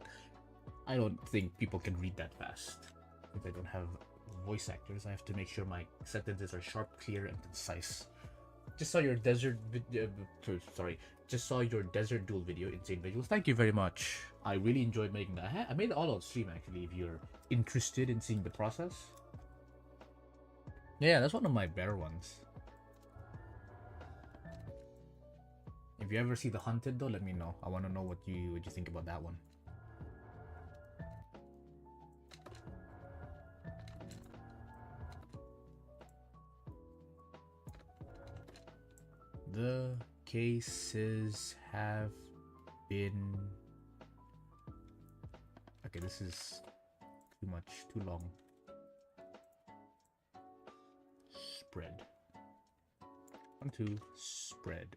I don't think people can read that fast. If I don't have voice actors, I have to make sure my sentences are sharp, clear, and concise. Just saw your desert just saw your desert duel video. Insane visuals. Thank you very much. I really enjoyed making that. I made it all on stream actually. If you're interested in seeing the process. Yeah, that's one of my better ones. If you ever see The Hunted though, let me know. I want to know what you think about that one. The cases have been... Okay, this is too much, too long. Spread. 1, 2, spread.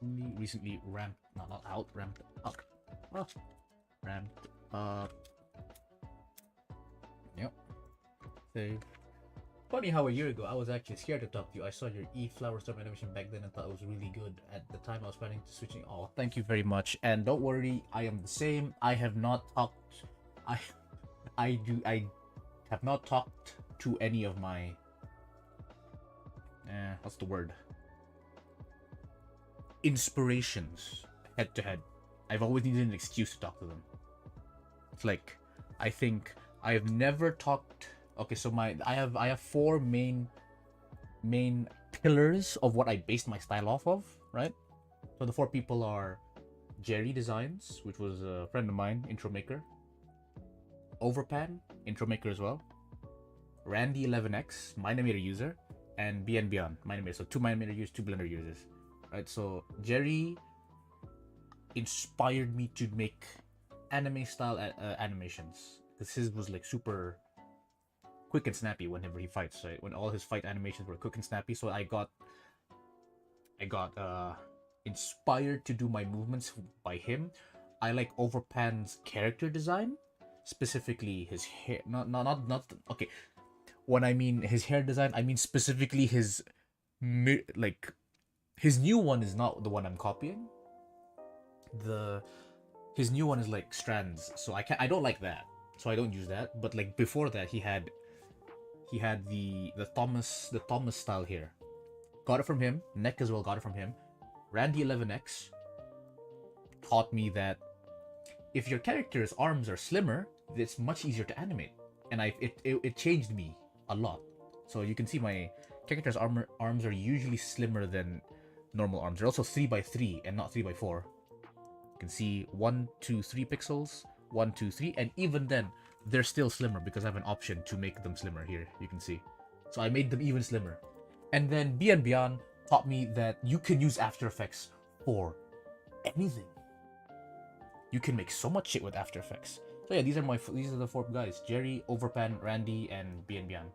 Only recently ramped, not out, ramped up. Oh, ramped up. Yep. Save. Funny how a year ago I was actually scared to talk to you. I saw your E-Flower Storm animation back then and thought it was really good. At the time I was planning to switching. Oh, thank you very much. And don't worry, I am the same. I have not talked. I have not talked to any of my. What's the word? Inspirations head to head. I've always needed an excuse to talk to them. It's like, I think I have never talked. Okay, so I have 4 main pillars of what I based my style off of, right? So the 4 people are Jerry Designs, which was a friend of mine, intro maker. Overpan, intro maker as well. Randy11x, Minimator user, and Beyond, Minimator. So 2 Minimator users, 2 Blender users. Right, so Jerry inspired me to make anime style animations because his was like super quick and snappy whenever he fights, right? When all his fight animations were quick and snappy, so I got inspired to do my movements by him. I like Overpan's character design, specifically his hair. Not okay. When I mean his hair design, I mean specifically his like. His new one is not the one I'm copying. His new one is like strands, so I don't like that, so I don't use that. But like before that, he had the Thomas style here. Got it from him. Neck as well, got it from him. Randy11x taught me that if your character's arms are slimmer, it's much easier to animate, and it changed me a lot. So you can see my character's arms are usually slimmer than normal arms. They're also 3x3 and not 3x4. You can see 1, 2, 3 pixels, 1, 2, 3, and even then they're still slimmer because I have an option to make them slimmer here. You can see, so I made them even slimmer. And then Beyond taught me that you can use After Effects for anything. You can make so much shit with After Effects. So yeah, these are the 4 guys: Jerry, Overpan, Randy, and Beyond.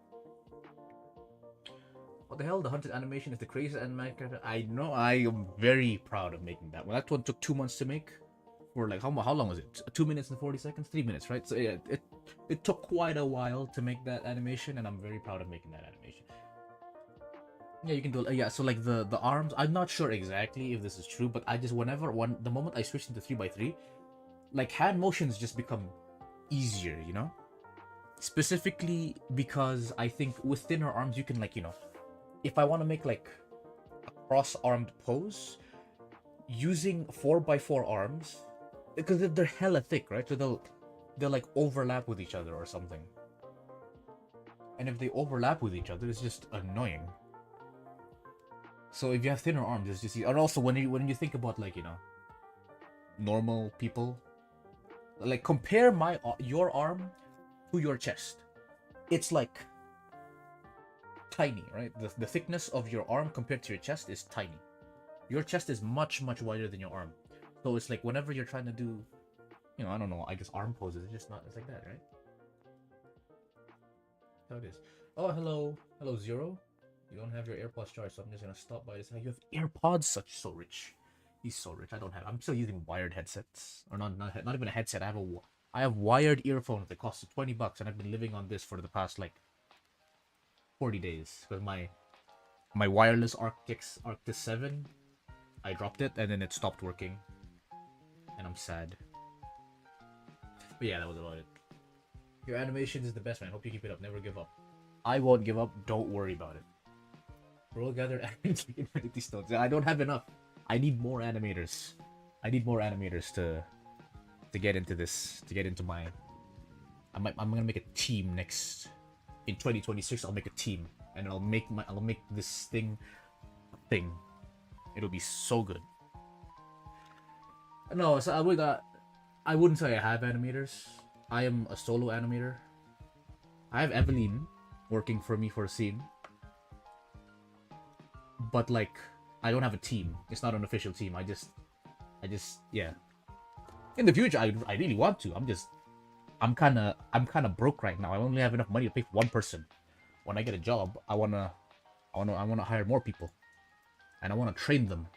What the hell? The Hunted animation is the craziest animation. I know. I am very proud of making that one. That one took 2 months to make. for like how long was it? 2 minutes and 40 seconds, 3 minutes, right? So yeah, it took quite a while to make that animation, and I'm very proud of making that animation. Yeah, you can do. Yeah, so like the arms, I'm not sure exactly if this is true, but I just the moment I switched into 3x3, like hand motions just become easier, you know. Specifically because I think with thinner arms you can, like, you know, if I want to make like a cross-armed pose using 4x4 arms, because they're hella thick, right? So they'll like overlap with each other or something. And if they overlap with each other, it's just annoying. So if you have thinner arms, it's just, and also when you think about, like, you know, normal people, like compare your arm to your chest. It's like tiny, right? The thickness of your arm compared to your chest is tiny. Your chest is much wider than your arm. So it's like whenever you're trying to do, you know, I don't know, I guess arm poses, it's just not, it's like that, right? That's how it is. Oh, hello Zero. You don't have your AirPods charged, so I'm just gonna stop by this. You have AirPods? Such so rich. He's so rich. I don't have. I'm still using wired headsets, or not even a headset. I have wired earphones that cost $20, and I've been living on this for the past like 40 days because my wireless Arctis 7, I dropped it and then it stopped working, and I'm sad. But yeah, that was about it. Your animation is the best, man. Hope you keep it up. Never give up. I won't give up. Don't worry about it. Roll gather Infinity Stones. I don't have enough. I need more animators. I need more animators to get into this. To get into my. I'm gonna make a team next. In 2026, I'll make a team, and I'll make this thing a thing. It'll be so good. No, so I wouldn't say I have animators. I am a solo animator. I have Evelyn working for me for a scene, but like I don't have a team. It's not an official team. I just yeah. In the future, I really want to. I'm kind of broke right now. I only have enough money to pay for one person. When I get a job, I wanna hire more people, and I wanna train them.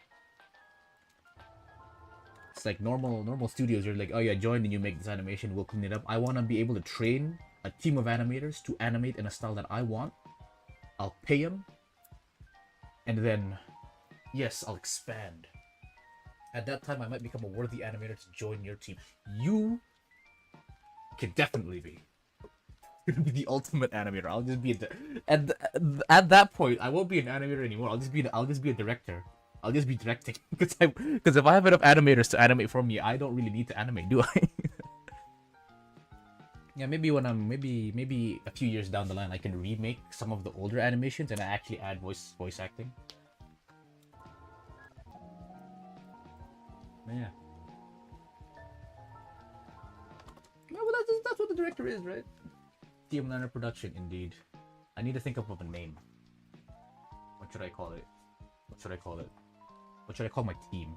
It's like normal studios. You're like, oh yeah, join and you make this animation. We'll clean it up. I wanna be able to train a team of animators to animate in a style that I want. I'll pay them, and then yes, I'll expand. At that time, I might become a worthy animator to join your team. You can definitely be. You're gonna be the ultimate animator. I'll just be at that point, I won't be an animator anymore. I'll just be a director. I'll just be directing because if I have enough animators to animate for me, I don't really need to animate, do I? Yeah, maybe when I'm maybe a few years down the line, I can remake some of the older animations and I actually add voice acting. Yeah. Yeah, well, that's what the director is, right? Team Learner Production, indeed. I need to think of a name. What should I call it? What should I call it? What should I call my team?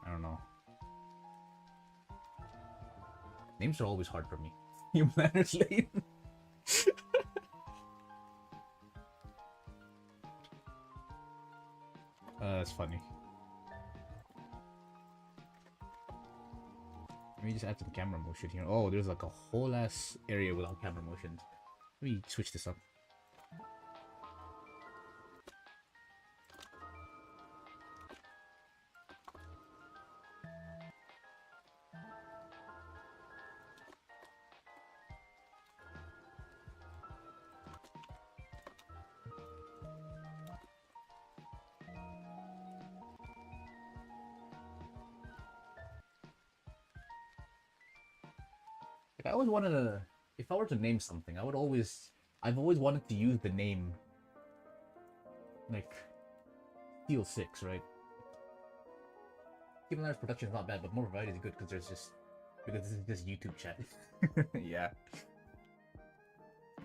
I don't know. Names are always hard for me. Team Learner's Lane. That's funny. Let me just add some camera motion here. Oh, there's like a whole ass area without camera motions. Let me switch this up. Like, I always wanted to, if I were to name something, I've always wanted to use the name, like, Steel 6, right? Steel Liars production is not bad, but more variety is good because this is just YouTube chat. Yeah.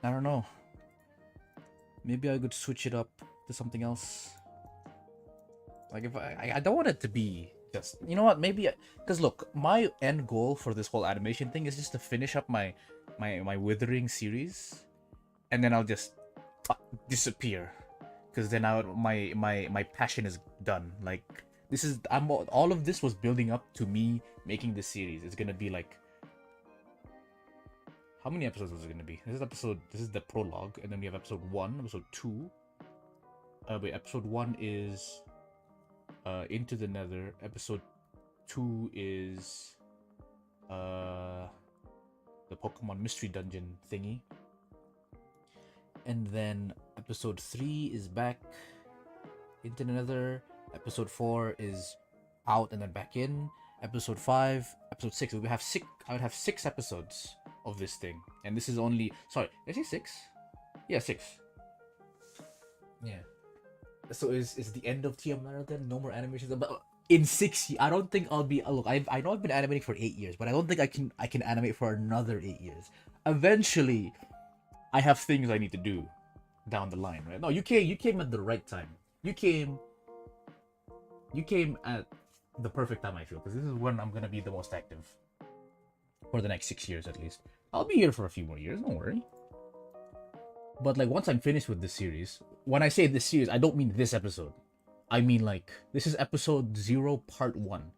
I don't know. Maybe I could switch it up to something else. Like if I don't want it to be just, you know what, maybe because look, my end goal for this whole animation thing is just to finish up my Withering series, and then I'll just disappear, because then my passion is done. Like This is all of this was building up to me making this series. It's gonna be like, how many episodes was it gonna be? This is the prologue, and then we have episode 1, episode 2. Wait, episode 1 is Into the Nether. Episode 2 is the Pokemon Mystery Dungeon thingy. And then episode 3 is back into the Nether. Episode 4 is out and then back in. Episode 5, episode 6. I would have 6 episodes of this thing. And this is only, sorry, did I say 6? Yeah, 6. Yeah. So is the end of TM Marathon? No more animations. But in 6 years, I don't think I'll be. Look, I know I've been animating for 8 years, but I don't think I can animate for another 8 years. Eventually, I have things I need to do down the line, right? No, you came at the right time. You came at the perfect time, I feel, because this is when I'm gonna be the most active for the next 6 years at least. I'll be here for a few more years, don't worry. But like once I'm finished with this series, when I say this series, I don't mean this episode. I mean like this is episode 0 part 1.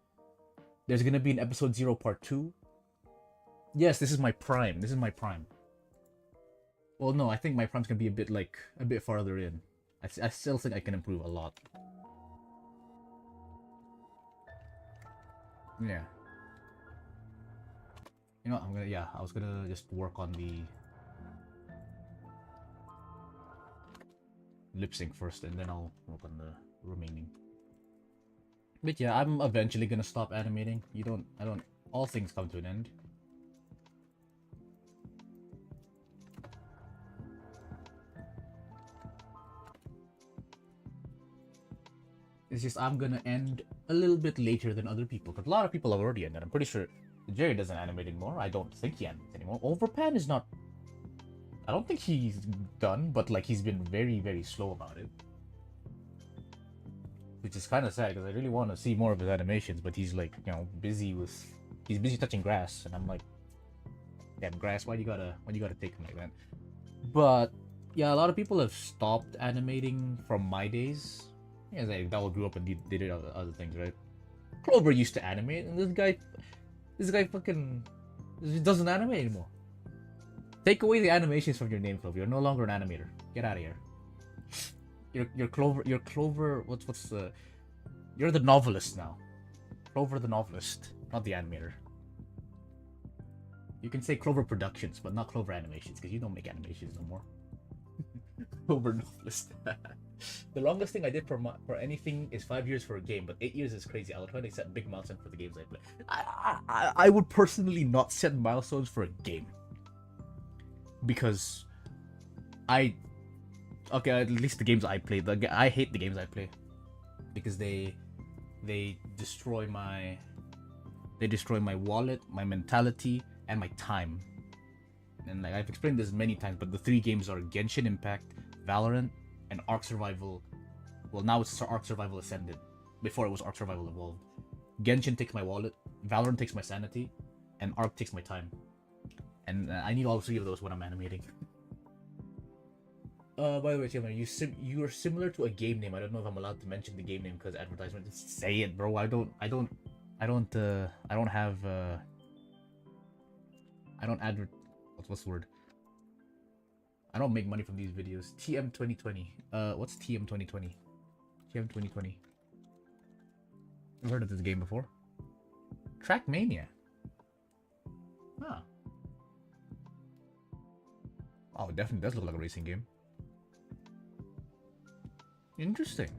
There's gonna be an episode 0 part 2. Yes, this is my prime. This is my prime. Well, no, I think my prime's gonna be a bit farther in. I still think I can improve a lot. Yeah. You know, I was gonna just work on the lip sync first, and then I'll work on the remaining. But yeah, I'm eventually gonna stop animating. All things come to an end. It's just I'm gonna end a little bit later than other people, because a lot of people have already ended. I'm pretty sure Jerry doesn't animate anymore. I don't think he animates anymore. Overpan is not. I don't think he's done, but like he's been very, very slow about it. Which is kind of sad, because I really want to see more of his animations, but he's like, he's busy touching grass, and I'm like, damn grass, why you gotta take him like that? But yeah, a lot of people have stopped animating from my days. Yeah, they all grew up and did other things, right? Clover used to animate, and this guy fucking doesn't animate anymore. Take away the animations from your name, Clover. You're no longer an animator. Get out of here. You're Clover. What's the? You're the novelist now. Clover the novelist, not the animator. You can say Clover Productions, but not Clover Animations, because you don't make animations no more. Clover novelist. The longest thing I did for anything is 5 years for a game, but 8 years is crazy. I will try to set big milestones for the games I play. I would personally not set milestones for a game, because at least the games I play. I hate the games I play because they destroy my wallet, my mentality, and my time. And like I've explained this many times, but the 3 games are Genshin Impact, Valorant, and Ark Survival. Well, now it's Ark Survival Ascended. Before it was Ark Survival Evolved. Genshin takes my wallet, Valorant takes my sanity, and Ark takes my time. And I need all 3 of those when I'm animating. By the way, Taylor, you are similar to a game name. I don't know if I'm allowed to mention the game name because advertisement. Just say it, bro. I don't what's the word? I don't make money from these videos. TM 2020. What's TM 2020? TM 2020. I've heard of this game before. Trackmania. Huh. Oh, it definitely does look like a racing game. Interesting.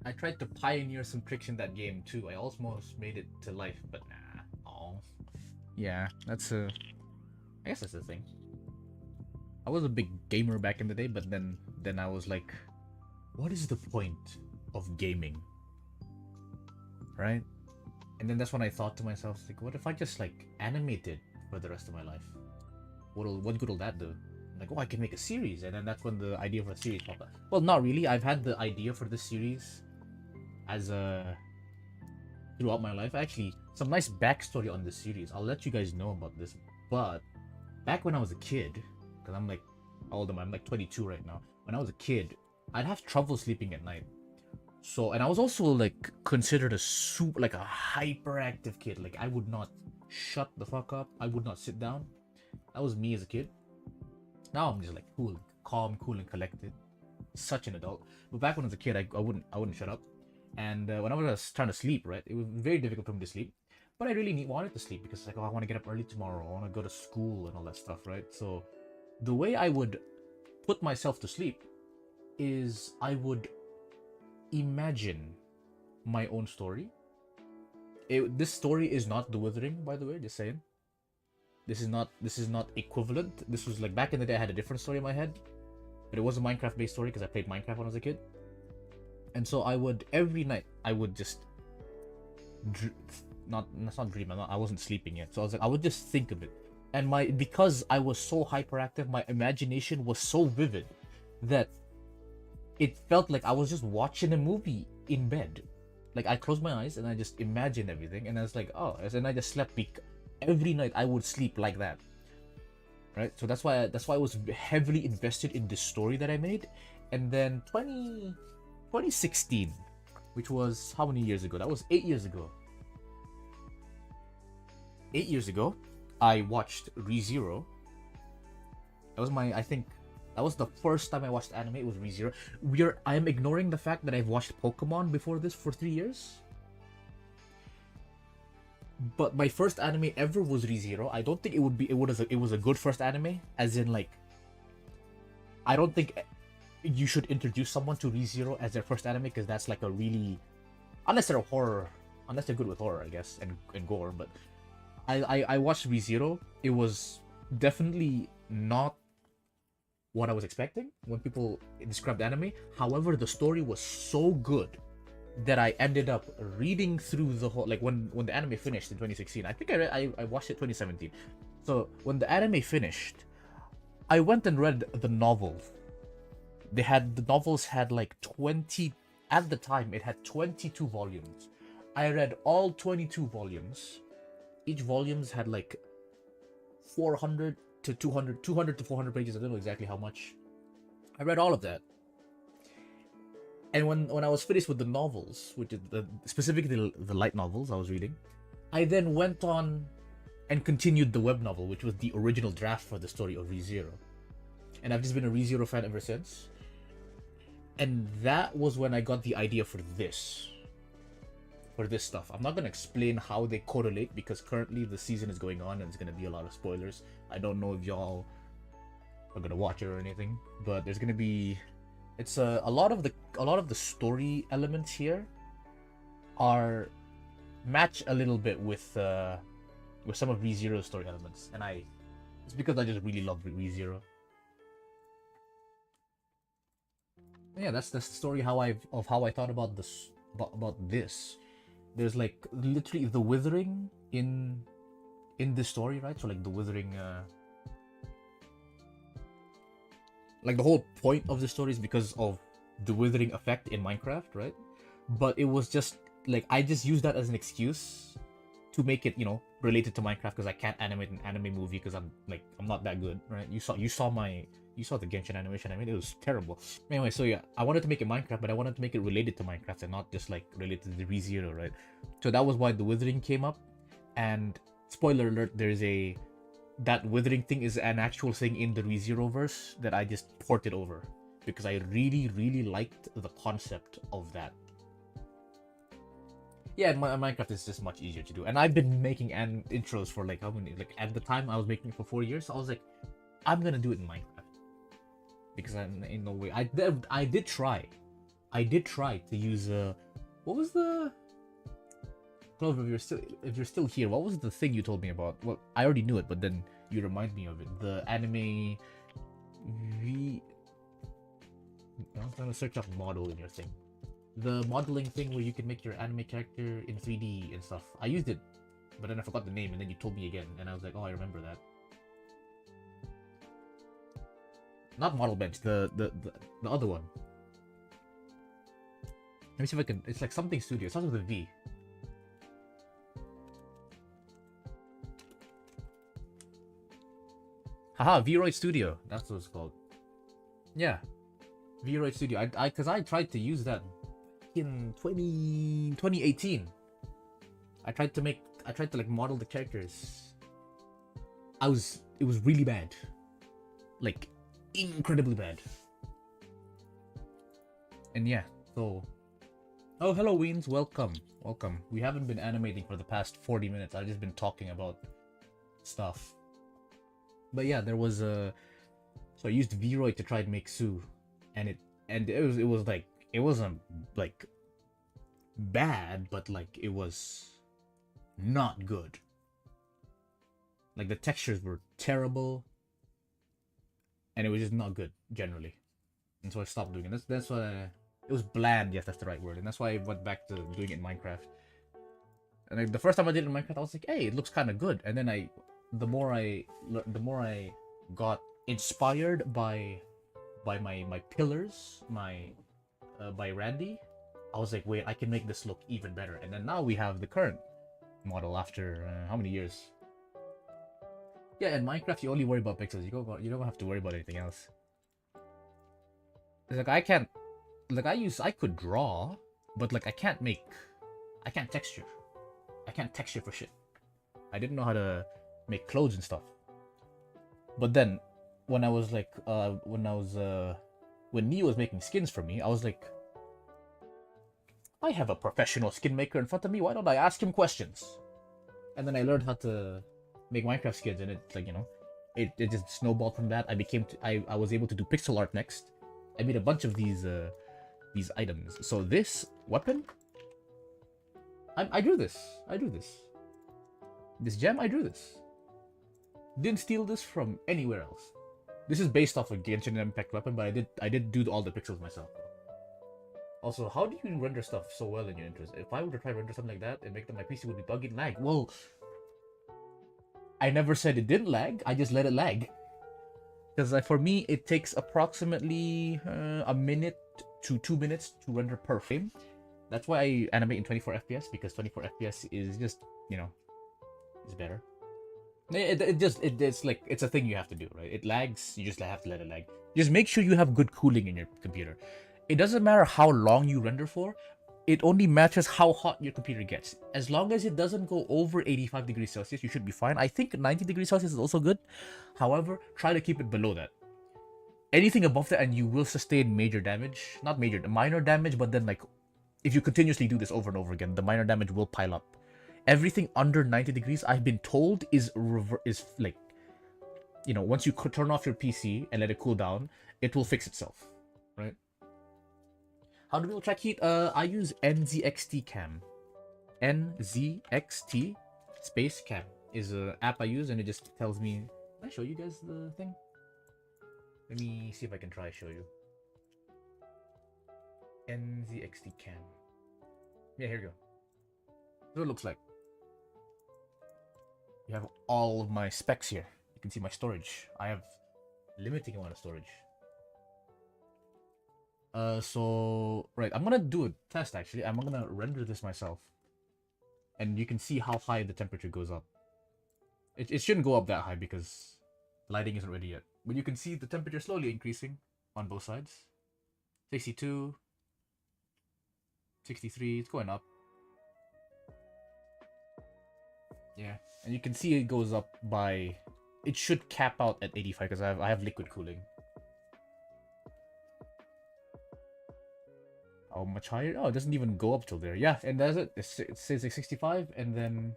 I tried to pioneer some tricks in that game too. I almost made it to life, but nah. Oh. Yeah, that's a. I guess that's the thing. I was a big gamer back in the day, but then I was like, what is the point of gaming? Right? And then that's when I thought to myself, like, what if I just like animated for the rest of my life? What good will that do? I'm like, oh, I can make a series, and then that's when the idea for a series popped up. Well, not really. I've had the idea for this series as a throughout my life. Actually, some nice backstory on this series. I'll let you guys know about this. But back when I was a kid, because I'm like, how old am I? I'm like 22 right now. When I was a kid, I'd have trouble sleeping at night. So, and I was also like considered like a hyperactive kid. Like I would not shut the fuck up. I would not sit down. That was me as a kid. Now I'm just like cool, calm, cool, and collected. Such an adult. But back when I was a kid, I wouldn't shut up. And when I was trying to sleep, right, it was very difficult for me to sleep. But I really wanted to sleep because like, oh, I want to get up early tomorrow. I want to go to school and all that stuff, right? So the way I would put myself to sleep is I would imagine my own story. This story is not The Withering, by the way, just saying. This is not equivalent. This was like back in the day I had a different story in my head. But it was a Minecraft based story because I played Minecraft when I was a kid. And so I would every night I would just not dream. I wasn't sleeping yet. So I was like I would just think of it. And because I was so hyperactive, my imagination was so vivid that it felt like I was just watching a movie in bed. Like I closed my eyes and I just imagined everything, and I was like, oh, and I just slept. Every night I would sleep like that, right? So that's why I was heavily invested in this story that I made. And then 2016, which was how many years ago? That was 8 years ago. 8 years ago, I watched ReZero. That was that was the first time I watched anime. It was ReZero. I am ignoring the fact that I've watched Pokemon before this for 3 years. But my first anime ever was ReZero. I don't think it was a good first anime. As in, like, I don't think you should introduce someone to ReZero as their first anime because that's like a really, unless they're good with horror, I guess, and gore. But I watched ReZero. It was definitely not what I was expecting when people described anime. However, the story was so good that I ended up reading through the whole, like when the anime finished in 2016. I think I watched it 2017. So when the anime finished, I went and read the novel. The novels had like 20 at the time. It had 22 volumes. I read all 22 volumes. Each volumes had like 400 to 200 to 400 pages. I don't know exactly how much. I read all of that. And when I was finished with the novels, which is specifically the light novels I was reading, I then went on and continued the web novel, which was the original draft for the story of ReZero. And I've just been a ReZero fan ever since. And that was when I got the idea for this stuff. I'm not going to explain how they correlate because currently the season is going on and there's going to be a lot of spoilers. I don't know if y'all are going to watch it or anything, but there's going to be... It's a lot of the story elements here are match a little bit with some of ReZero's story elements, and it's because I just really love ReZero. Yeah, that's the story how I thought about this There's like literally the withering in this story, right? So like the withering. Like the whole point of the story is because of the withering effect in Minecraft, right? But it was just like I just used that as an excuse to make it, related to Minecraft because I can't animate an anime movie because I'm not that good, right? You saw the Genshin animation I made. It was terrible. Anyway, so yeah, I wanted to make it Minecraft, but I wanted to make it related to Minecraft and not just like related to the ReZero, right? So that was why the withering came up. And spoiler alert, that withering thing is an actual thing in the ReZero verse that I just ported over because I really, really liked the concept of that. Yeah, Minecraft is just much easier to do, and I've been making intros for like how many? Like at the time I was making it for 4 years. So I was like, I'm gonna do it in Minecraft because in no way I did try I did try to use what was the Clover? If you're still here, what was the thing you told me about? Well, I already knew it, but then you remind me of it. The anime V. I'm trying to search up model in your thing. The modeling thing where you can make your anime character in 3D and stuff. I used it, but then I forgot the name, and then you told me again, and I was like, oh, I remember that. Not model bench, the other one. Let me see if I can. It's like something studio. It starts with a V. Haha, V-Roid Studio. That's what it's called. Yeah, V-Roid Studio. Because I tried to use that in 2018. I tried to like model the characters. It was really bad. Like, incredibly bad. And yeah, so... Oh, hello, Weens. Welcome. Welcome. We haven't been animating for the past 40 minutes. I've just been talking about stuff. But yeah, there was a... So I used V-Roid to try to make Sue. And it was like... It wasn't, like... bad, but like, it was... not good. Like, the textures were terrible. And it was just not good, generally. And so I stopped doing it. That's why... It was bland, yes, that's the right word. And that's why I went back to doing it in Minecraft. And like, the first time I did it in Minecraft, I was like, hey, it looks kind of good. And then the more I got inspired by my pillars, by Randy, I was like, wait, I can make this look even better. And then now we have the current model after how many years? Yeah, in Minecraft, you only worry about pixels. You don't have to worry about anything else. It's like, I can't... Like, I could draw, but like, I can't texture. I can't texture for shit. I didn't know how to make clothes and stuff. But then, when I was like, when Neo was making skins for me, I was like, I have a professional skin maker in front of me, why don't I ask him questions? And then I learned how to make Minecraft skins, and it's like, you know, it just snowballed from that. I was able to do pixel art next. I made a bunch of these items. So this weapon, I drew this. This gem, I drew this. Didn't steal this from anywhere else. This is based off a Genshin Impact weapon, but I did do all the pixels myself. Also, how do you render stuff so well in your intros? If I were to try to render something like that and make that my PC would be buggy and lag, well, I never said it didn't lag. I just let it lag. Because for me, it takes approximately a minute to 2 minutes to render per frame. That's why I animate in 24 FPS, because 24 FPS is just, you know, is better. It's like, it's a thing you have to do, right? It lags, you just have to let it lag. Just make sure you have good cooling in your computer. It doesn't matter how long you render for, it only matters how hot your computer gets. As long as it doesn't go over 85 degrees Celsius, you should be fine. I think 90 degrees Celsius is also good. However, try to keep it below that. Anything above that and you will sustain major damage. Not major, minor damage, but then like, if you continuously do this over and over again, the minor damage will pile up. Everything under 90 degrees, I've been told, is like, you know, once you turn off your PC and let it cool down, it will fix itself, right? How do people track heat? I use NZXT Cam. NZXT space cam is an app I use, and it just tells me... Can I show you guys the thing? Let me see if I can try show you. NZXT Cam. Yeah, here we go. That's what it looks like. You have all of my specs here. You can see my storage. I have limiting amount of storage. So, right, I'm gonna do a test actually. I'm gonna render this myself. And you can see how high the temperature goes up. It shouldn't go up that high because lighting isn't ready yet. But you can see the temperature slowly increasing on both sides. 62, 63, it's going up. Yeah, and you can see it goes up by... It should cap out at 85 because I have liquid cooling. How much higher? Oh, it doesn't even go up till there. Yeah, and that's it. It says like 65, and then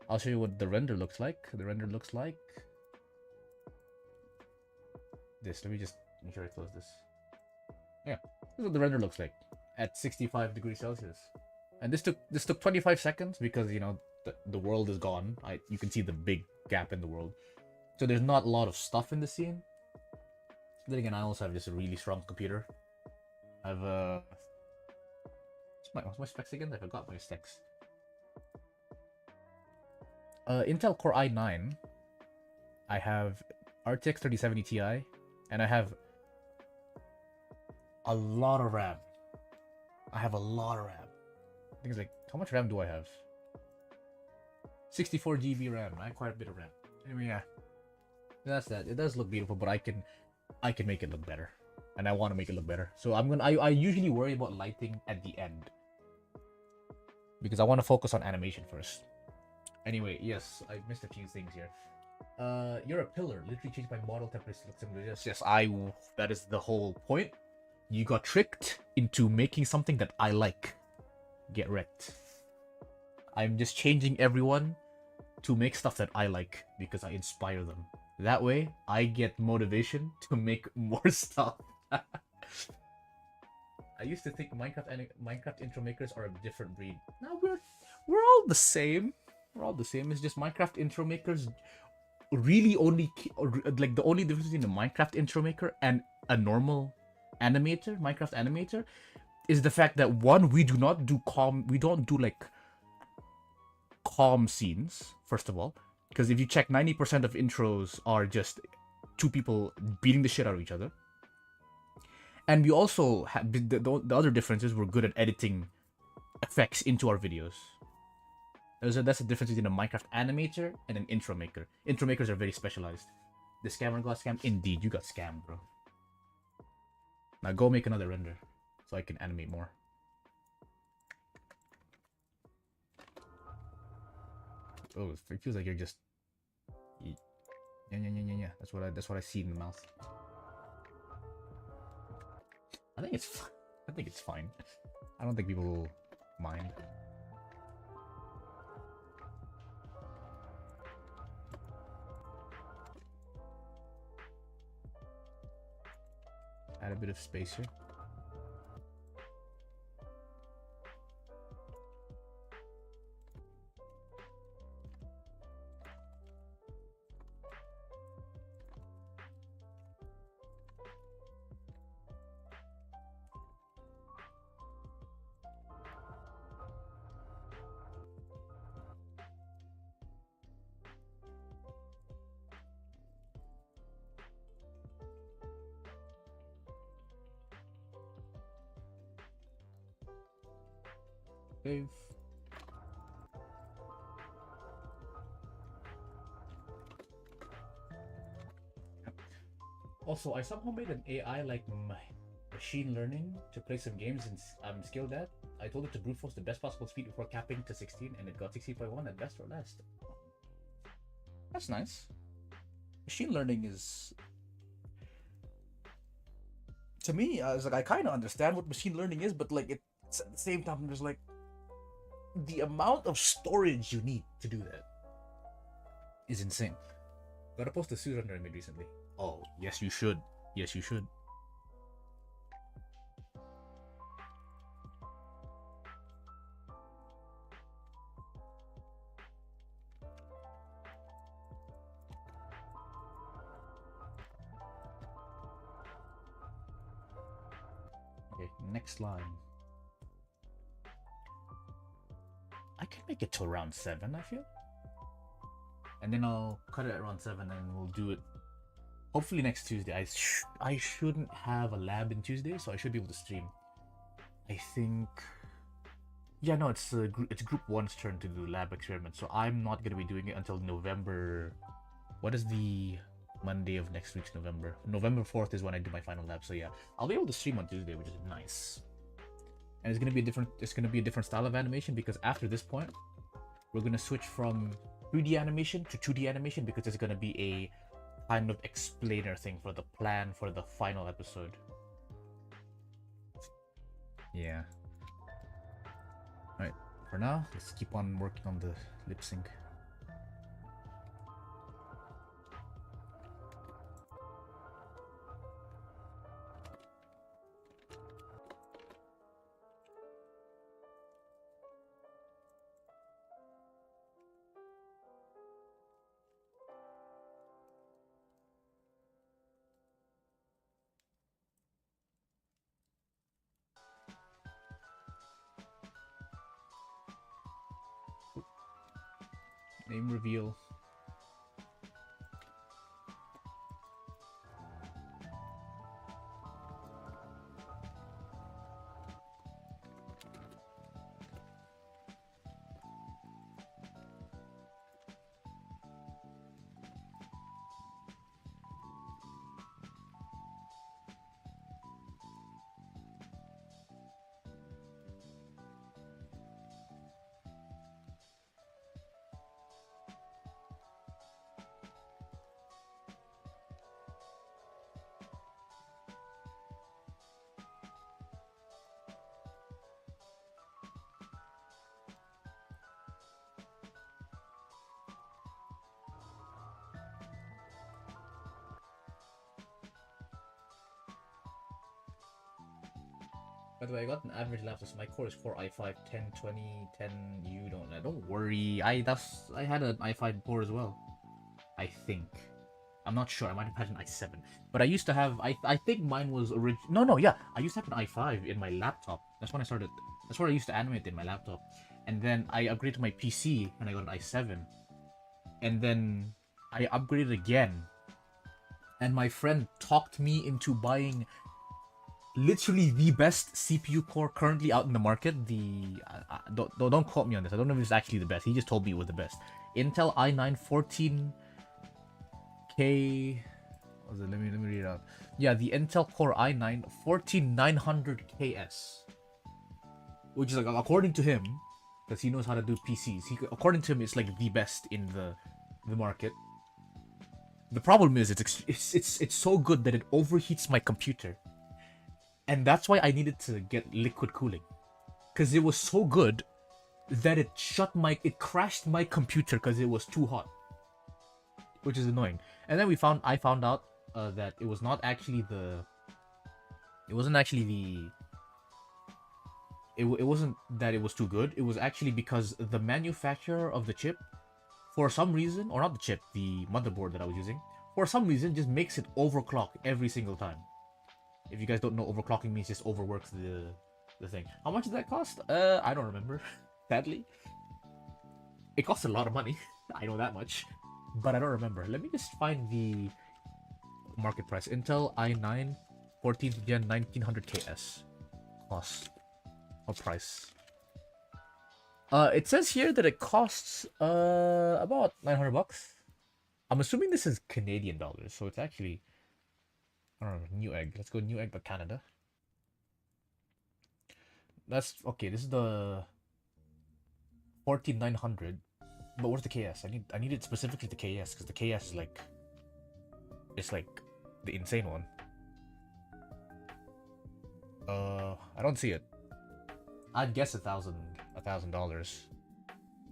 I'll show you what the render looks like. The render looks like this. Let me just make sure I close this. Yeah, this is what the render looks like. at 65 degrees Celsius. And this took 25 seconds because you know the world is gone. You can see the big gap in the world. So there's not a lot of stuff in the scene. Then again, I also have just a really strong computer. I've what's my specs again? I forgot my specs. Intel Core i9. I have RTX 3070 Ti, and I have a lot of RAM. I have a lot of RAM. I think it's like, how much RAM do I have? 64 GB RAM. I have quite a bit of RAM. Anyway, yeah, that's that. It does look beautiful, but I can make it look better, and I want to make it look better. So I usually worry about lighting at the end because I want to focus on animation first. Anyway, yes, I missed a few things here. You're a pillar. Literally changed my model templates to look similar. Yes, that is the whole point. You got tricked into making something that I like. Get wrecked. I'm just changing everyone to make stuff that I like because I inspire them. That way, I get motivation to make more stuff. I used to think Minecraft intro makers are a different breed. No, we're all the same. We're all the same. It's just Minecraft intro makers really only like the only difference between a Minecraft intro maker and a normal animator, Minecraft animator, is the fact that one, we don't do like calm scenes, first of all, because if you check, 90% of intros are just two people beating the shit out of each other. And we also have the other difference is we're good at editing effects into our videos. That's the difference between a Minecraft animator and an intro maker. Intro makers are very specialized. The scammer got scammed? Indeed, you got scammed, bro. Now go make another render so I can animate more. Oh, it feels like you're just... Yeah. That's what I see in the mouth. I think it's fine. I don't think people will mind. Add a bit of space here. Save. Also, I somehow made an AI like machine learning to play some games and I'm skilled at. I told it to brute force the best possible speed before capping to 16 and it got 16.1 at best or last. That's nice. Machine learning is... To me, I was like, I kind of understand what machine learning is, but like it's at the same time, there's like the amount of storage you need to do that is insane. Gotta post the suit render I made recently. Oh, yes you should. Yes you should. Okay, next line. I can make it to around 7, I feel. And then I'll cut it at around 7 and we'll do it hopefully next Tuesday. I shouldn't have a lab in Tuesday, so I should be able to stream. I think... Yeah, no, it's group 1's turn to do lab experiment, so I'm not going to be doing it until November... What is the Monday of next week's November? November 4th is when I do my final lab, so yeah. I'll be able to stream on Tuesday, which is nice. And it's gonna be a different style of animation because after this point, we're gonna switch from 3D animation to 2D animation because it's gonna be a kind of explainer thing for the plan for the final episode. Yeah. Alright, for now, let's keep on working on the lip sync. Name reveal. By the way, I got an average laptop. So my core is Core i5 1020 10U. Don't worry. I had an i5 core as well. I think. I'm not sure. I might have had an i7. But I used to have. I think mine was original. No, yeah. I used to have an i5 in my laptop. That's when I started. That's what I used to animate in my laptop. And then I upgraded to my PC and I got an i7. And then I upgraded again. And my friend talked me into buying literally the best CPU core currently out in the market. Don't quote me on this. I don't know if it's actually the best. He just told me it was the best. Intel i9 14K. What was it? Let me read it out. Yeah, the Intel Core i9 14900KS, which is like, according to him, because he knows how to do PCs. According to him, it's like the best in the market. The problem is it's so good that it overheats my computer. And that's why I needed to get liquid cooling. Because it was so good that it crashed my computer because it was too hot. Which is annoying. And then I found out that it wasn't actually it wasn't that it was too good. It was actually because the manufacturer of the chip, for some reason, or not the chip, the motherboard that I was using, for some reason just makes it overclock every single time. If you guys don't know, overclocking means just overworks the thing. How much did that cost? I don't remember. Sadly, it costs a lot of money. I know that much, but I don't remember. Let me just find the market price. Intel i9 14th Gen 1900KS cost or price. It says here that it costs about $900. I'm assuming this is Canadian dollars, so it's actually, I don't know, Newegg. Let's go Newegg, but Canada. That's okay. This is the 14900. But where's the KS? I need it specifically the KS, because the KS is like, it's like the insane one. I don't see it. I'd guess $1,000.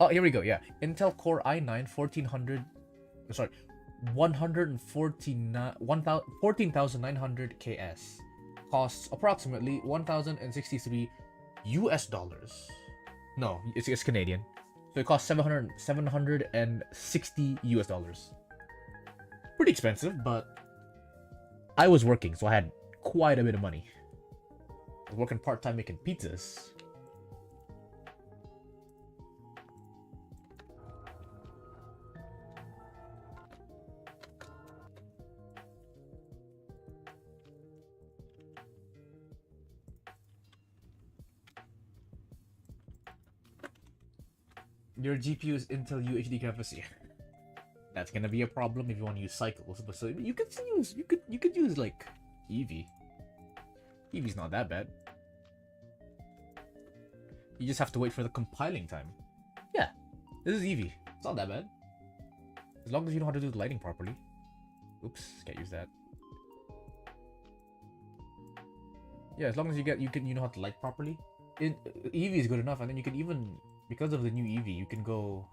Oh, here we go. Yeah, Intel Core i9 1400. Sorry, 14,900 KS costs approximately $1,063. No, it's Canadian. So it costs $760. Pretty expensive, but I was working, so I had quite a bit of money. I was working part-time making pizzas. Your GPU is Intel UHD graphics. That's gonna be a problem if you want to use cycles. But so you could use like Eevee. Eevee's not that bad. You just have to wait for the compiling time. Yeah, this is Eevee. It's not that bad. As long as you know how to do the lighting properly. Oops, can't use that. Yeah, as long as you know how to light properly. Eevee is good enough, and then you can even, because of the new Eevee, you can go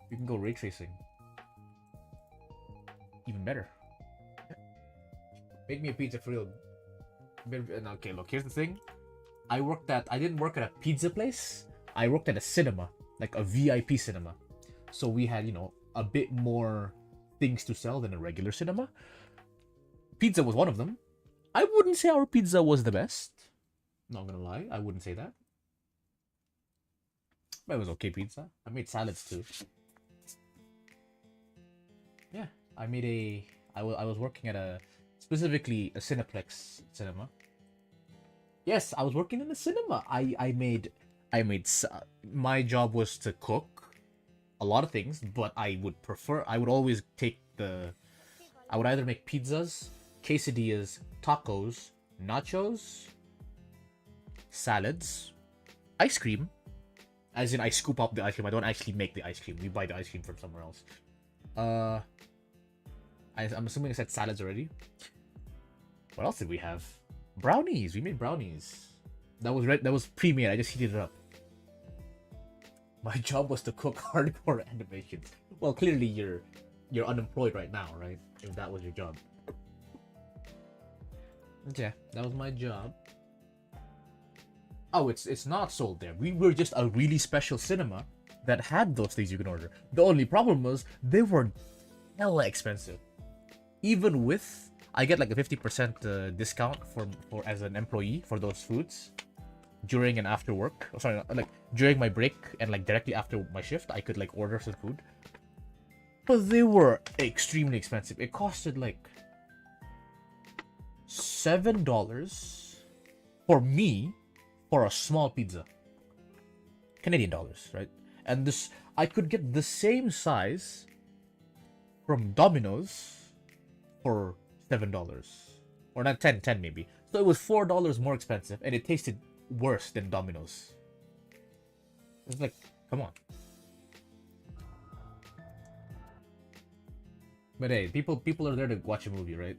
ray tracing. Even better. Make me a pizza for real. Okay, look, here's the thing. I didn't work at a pizza place. I worked at a cinema, like a VIP cinema. So we had, a bit more things to sell than a regular cinema. Pizza was one of them. I wouldn't say our pizza was the best. Not gonna lie, I wouldn't say that. But it was okay pizza. I made salads too. I was working at a specifically a Cineplex cinema. Yes, I was working in a cinema. My job was to cook a lot of things, but I would always take I would either make pizzas, quesadillas, tacos, nachos, salads, ice cream. As in, I scoop up the ice cream. I don't actually make the ice cream. We buy the ice cream from somewhere else. Uh, I'm assuming I said salads already. What else did we have? Brownies. We made brownies. That was pre-made. I just heated it up. My job was to cook hardcore animations. Well, clearly you're unemployed right now, right? If that was your job. Yeah, that was my job. Oh, it's not sold there. We were just a really special cinema that had those things you can order. The only problem was they were hella expensive. Even with I get like a 50% discount for as an employee for those foods during and after work. Oh, sorry, like during my break and like directly after my shift, I could like order some food. But they were extremely expensive. It costed like $7 for me for a small pizza. Canadian dollars, right? And this I could get the same size from Domino's for $7. Or not 10 maybe. So it was $4 more expensive and it tasted worse than Domino's. It's like, come on. But hey, people are there to watch a movie, right?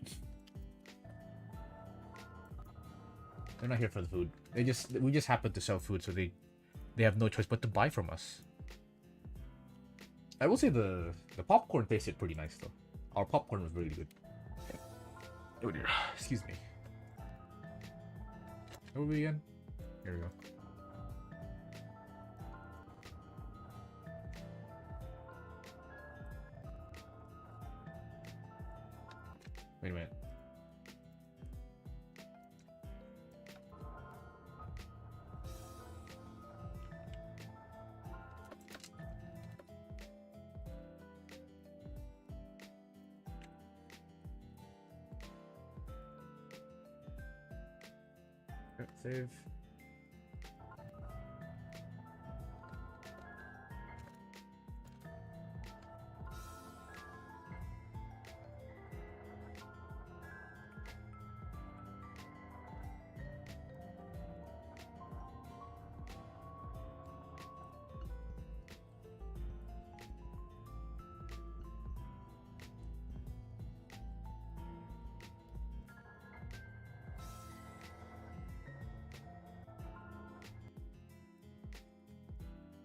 They're not here for the food. We just happen to sell food, so they have no choice but to buy from us. I will say the popcorn tasted pretty nice though. Our popcorn was really good. Oh dear, excuse me. Where were we again? Here we go. Wait a minute. Save.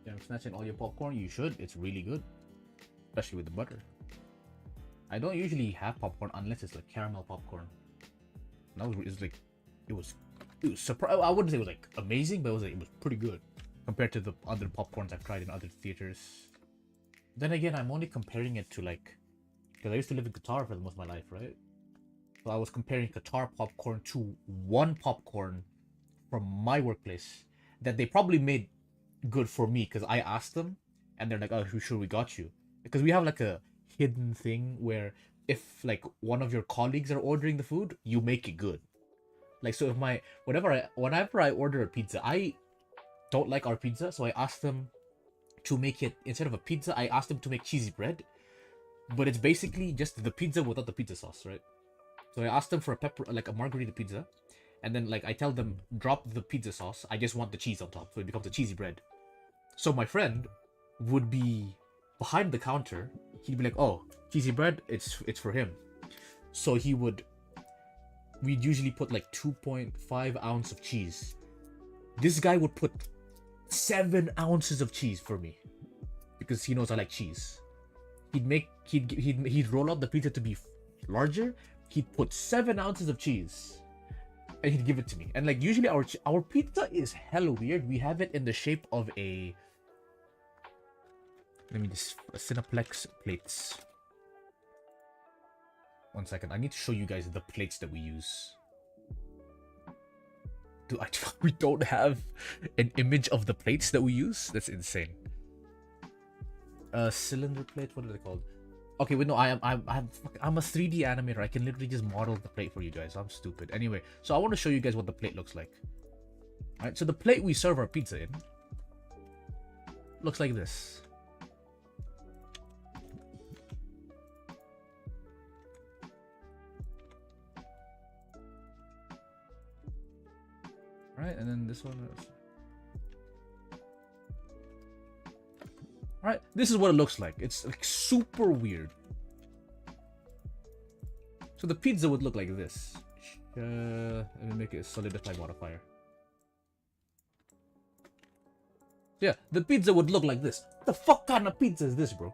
Yeah, snatching all your popcorn. You should. It's really good, especially with the butter. I don't usually have popcorn unless it's like caramel popcorn. That was it was surprise. I wouldn't say it was like amazing, but it was pretty good compared to the other popcorns I've tried in other theaters. Then again, I'm only comparing it to like because I used to live in Qatar for most of my life, right? So I was comparing Qatar popcorn to one popcorn from my workplace that they probably made good for me because I asked them and they're like, oh, sure, we got you. Because we have like a hidden thing where if like one of your colleagues are ordering the food, you make it good. Like, so if whenever I order a pizza, I don't like our pizza, so I ask them to make it, instead of a pizza, I ask them to make cheesy bread, but it's basically just the pizza without the pizza sauce, right? So I asked them for a margarita pizza, and then like I tell them drop the pizza sauce. I just want the cheese on top, so it becomes a cheesy bread. So my friend would be behind the counter. He'd be like, "Oh, cheesy bread, it's for him." So we'd usually put like 2.5 ounce of cheese. This guy would put 7 ounces of cheese for me because he knows I like cheese. He'd roll out the pizza to be larger. He'd put 7 ounces of cheese and he'd give it to me. And like usually our pizza is hella weird. We have it in the shape of a Cineplex plates. One second, I need to show you guys the plates that we use. Dude, we don't have an image of the plates that we use. That's insane. Cylinder plate. What are they called? Okay, wait, no, I'm a 3D animator. I can literally just model the plate for you guys. I'm stupid. Anyway, so I want to show you guys what the plate looks like. All right, so the plate we serve our pizza in looks like this. Right, and then this one is... Alright, this is what it looks like. It's like super weird. So the pizza would look like this. Let me make it a solidify modifier. Yeah, the pizza would look like this. What the fuck kind of pizza is this, bro?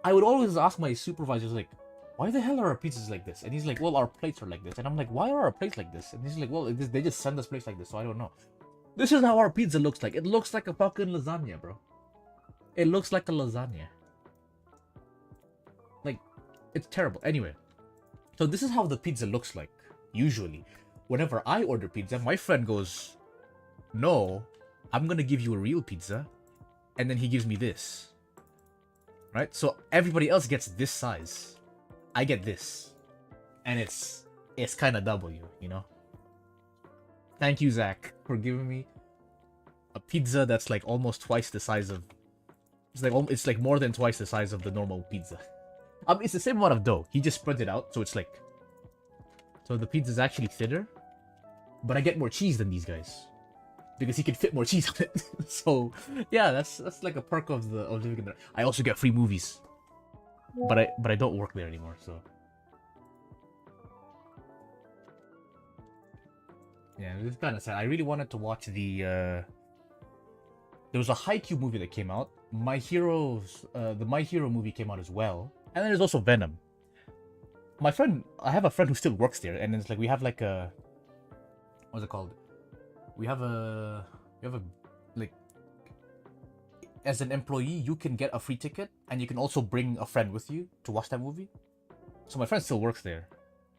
I would always ask my supervisors, like, why the hell are our pizzas like this? And he's like, well, our plates are like this. And I'm like, why are our plates like this? And he's like, well, they just send us plates like this, so I don't know. This is how our pizza looks like. It looks like a fucking lasagna, bro. It looks like a lasagna. Like, it's terrible. Anyway, so this is how the pizza looks like, usually. Whenever I order pizza, my friend goes, no, I'm gonna give you a real pizza. And then he gives me this. Right? So everybody else gets this size. I get this. And it's kind of W, you know? Thank you, Zach, for giving me a pizza that's like almost twice the size of... It's like more than twice the size of the normal pizza. It's the same amount of dough. He just spreads it out, so it's like... So the pizza's actually thinner. But I get more cheese than these guys. Because he can fit more cheese on it. So, yeah, that's like a perk of living in there. I also get free movies. But I don't work there anymore, so... Yeah, this is kind of sad. I really wanted to watch the... There was a Haikyuu movie that came out. The My Hero movie came out as well. And then there's also Venom. I have a friend who still works there, and it's like we have like a... What's it called? We have a like... As an employee, you can get a free ticket, and you can also bring a friend with you to watch that movie. So my friend still works there.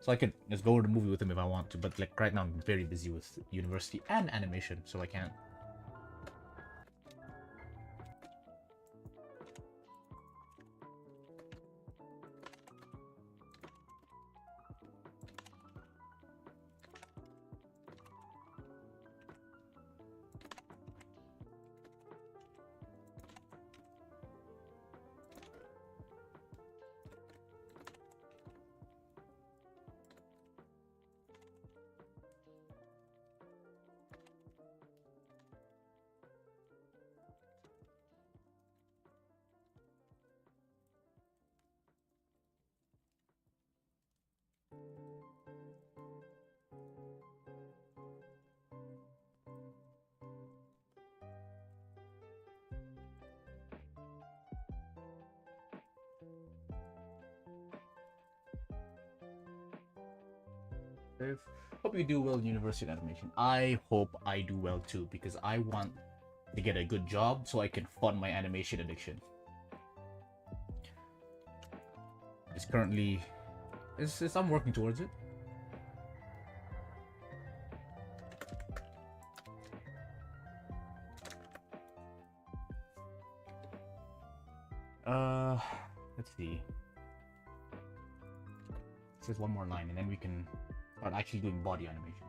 So I could just go to the movie with him if I want to, but like right now I'm very busy with university and animation, so I can't. Hope you do well in university animation. I hope I do well too, because I want to get a good job so I can fund my animation addiction. It's currently... I'm working towards it. Let's see. Just one more line and then we can start actually doing body animation.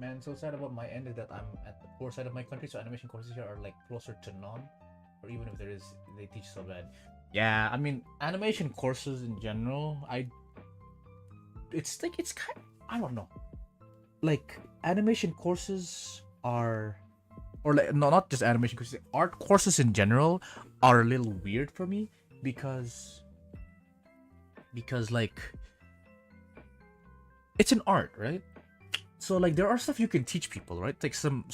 Man, so sad about my end is that I'm at the poor side of my country, so animation courses here are like closer to none, or even if there is, they teach so bad. Yeah, I mean, animation courses in general, it's kind of, I don't know. Like, animation courses are, or like, no, not just animation courses, art courses in general are a little weird for me because like it's an art, right? So like there are stuff you can teach people, right? Like some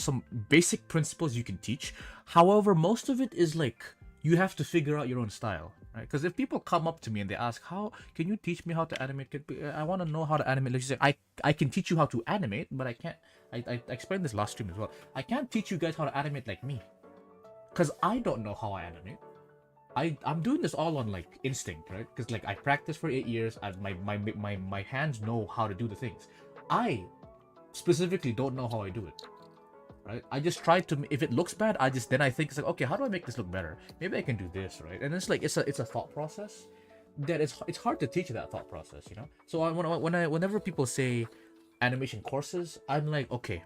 basic principles you can teach. However, most of it is like you have to figure out your own style, right? Because if people come up to me and they ask, "How can you teach me how to animate? I want to know how to animate." Like you say, I can teach you how to animate, but I can't. I explained this last stream as well. I can't teach you guys how to animate like me, because I don't know how I animate. I'm doing this all on like instinct, right? Because like I practiced for 8 years. My hands know how to do the things. I specifically don't know how I do it. Right? I just try to. If it looks bad, I think it's like, okay, how do I make this look better? Maybe I can do this, right? And it's like it's a thought process that it's hard to teach that thought process, you know. So whenever people say animation courses, I'm like, okay,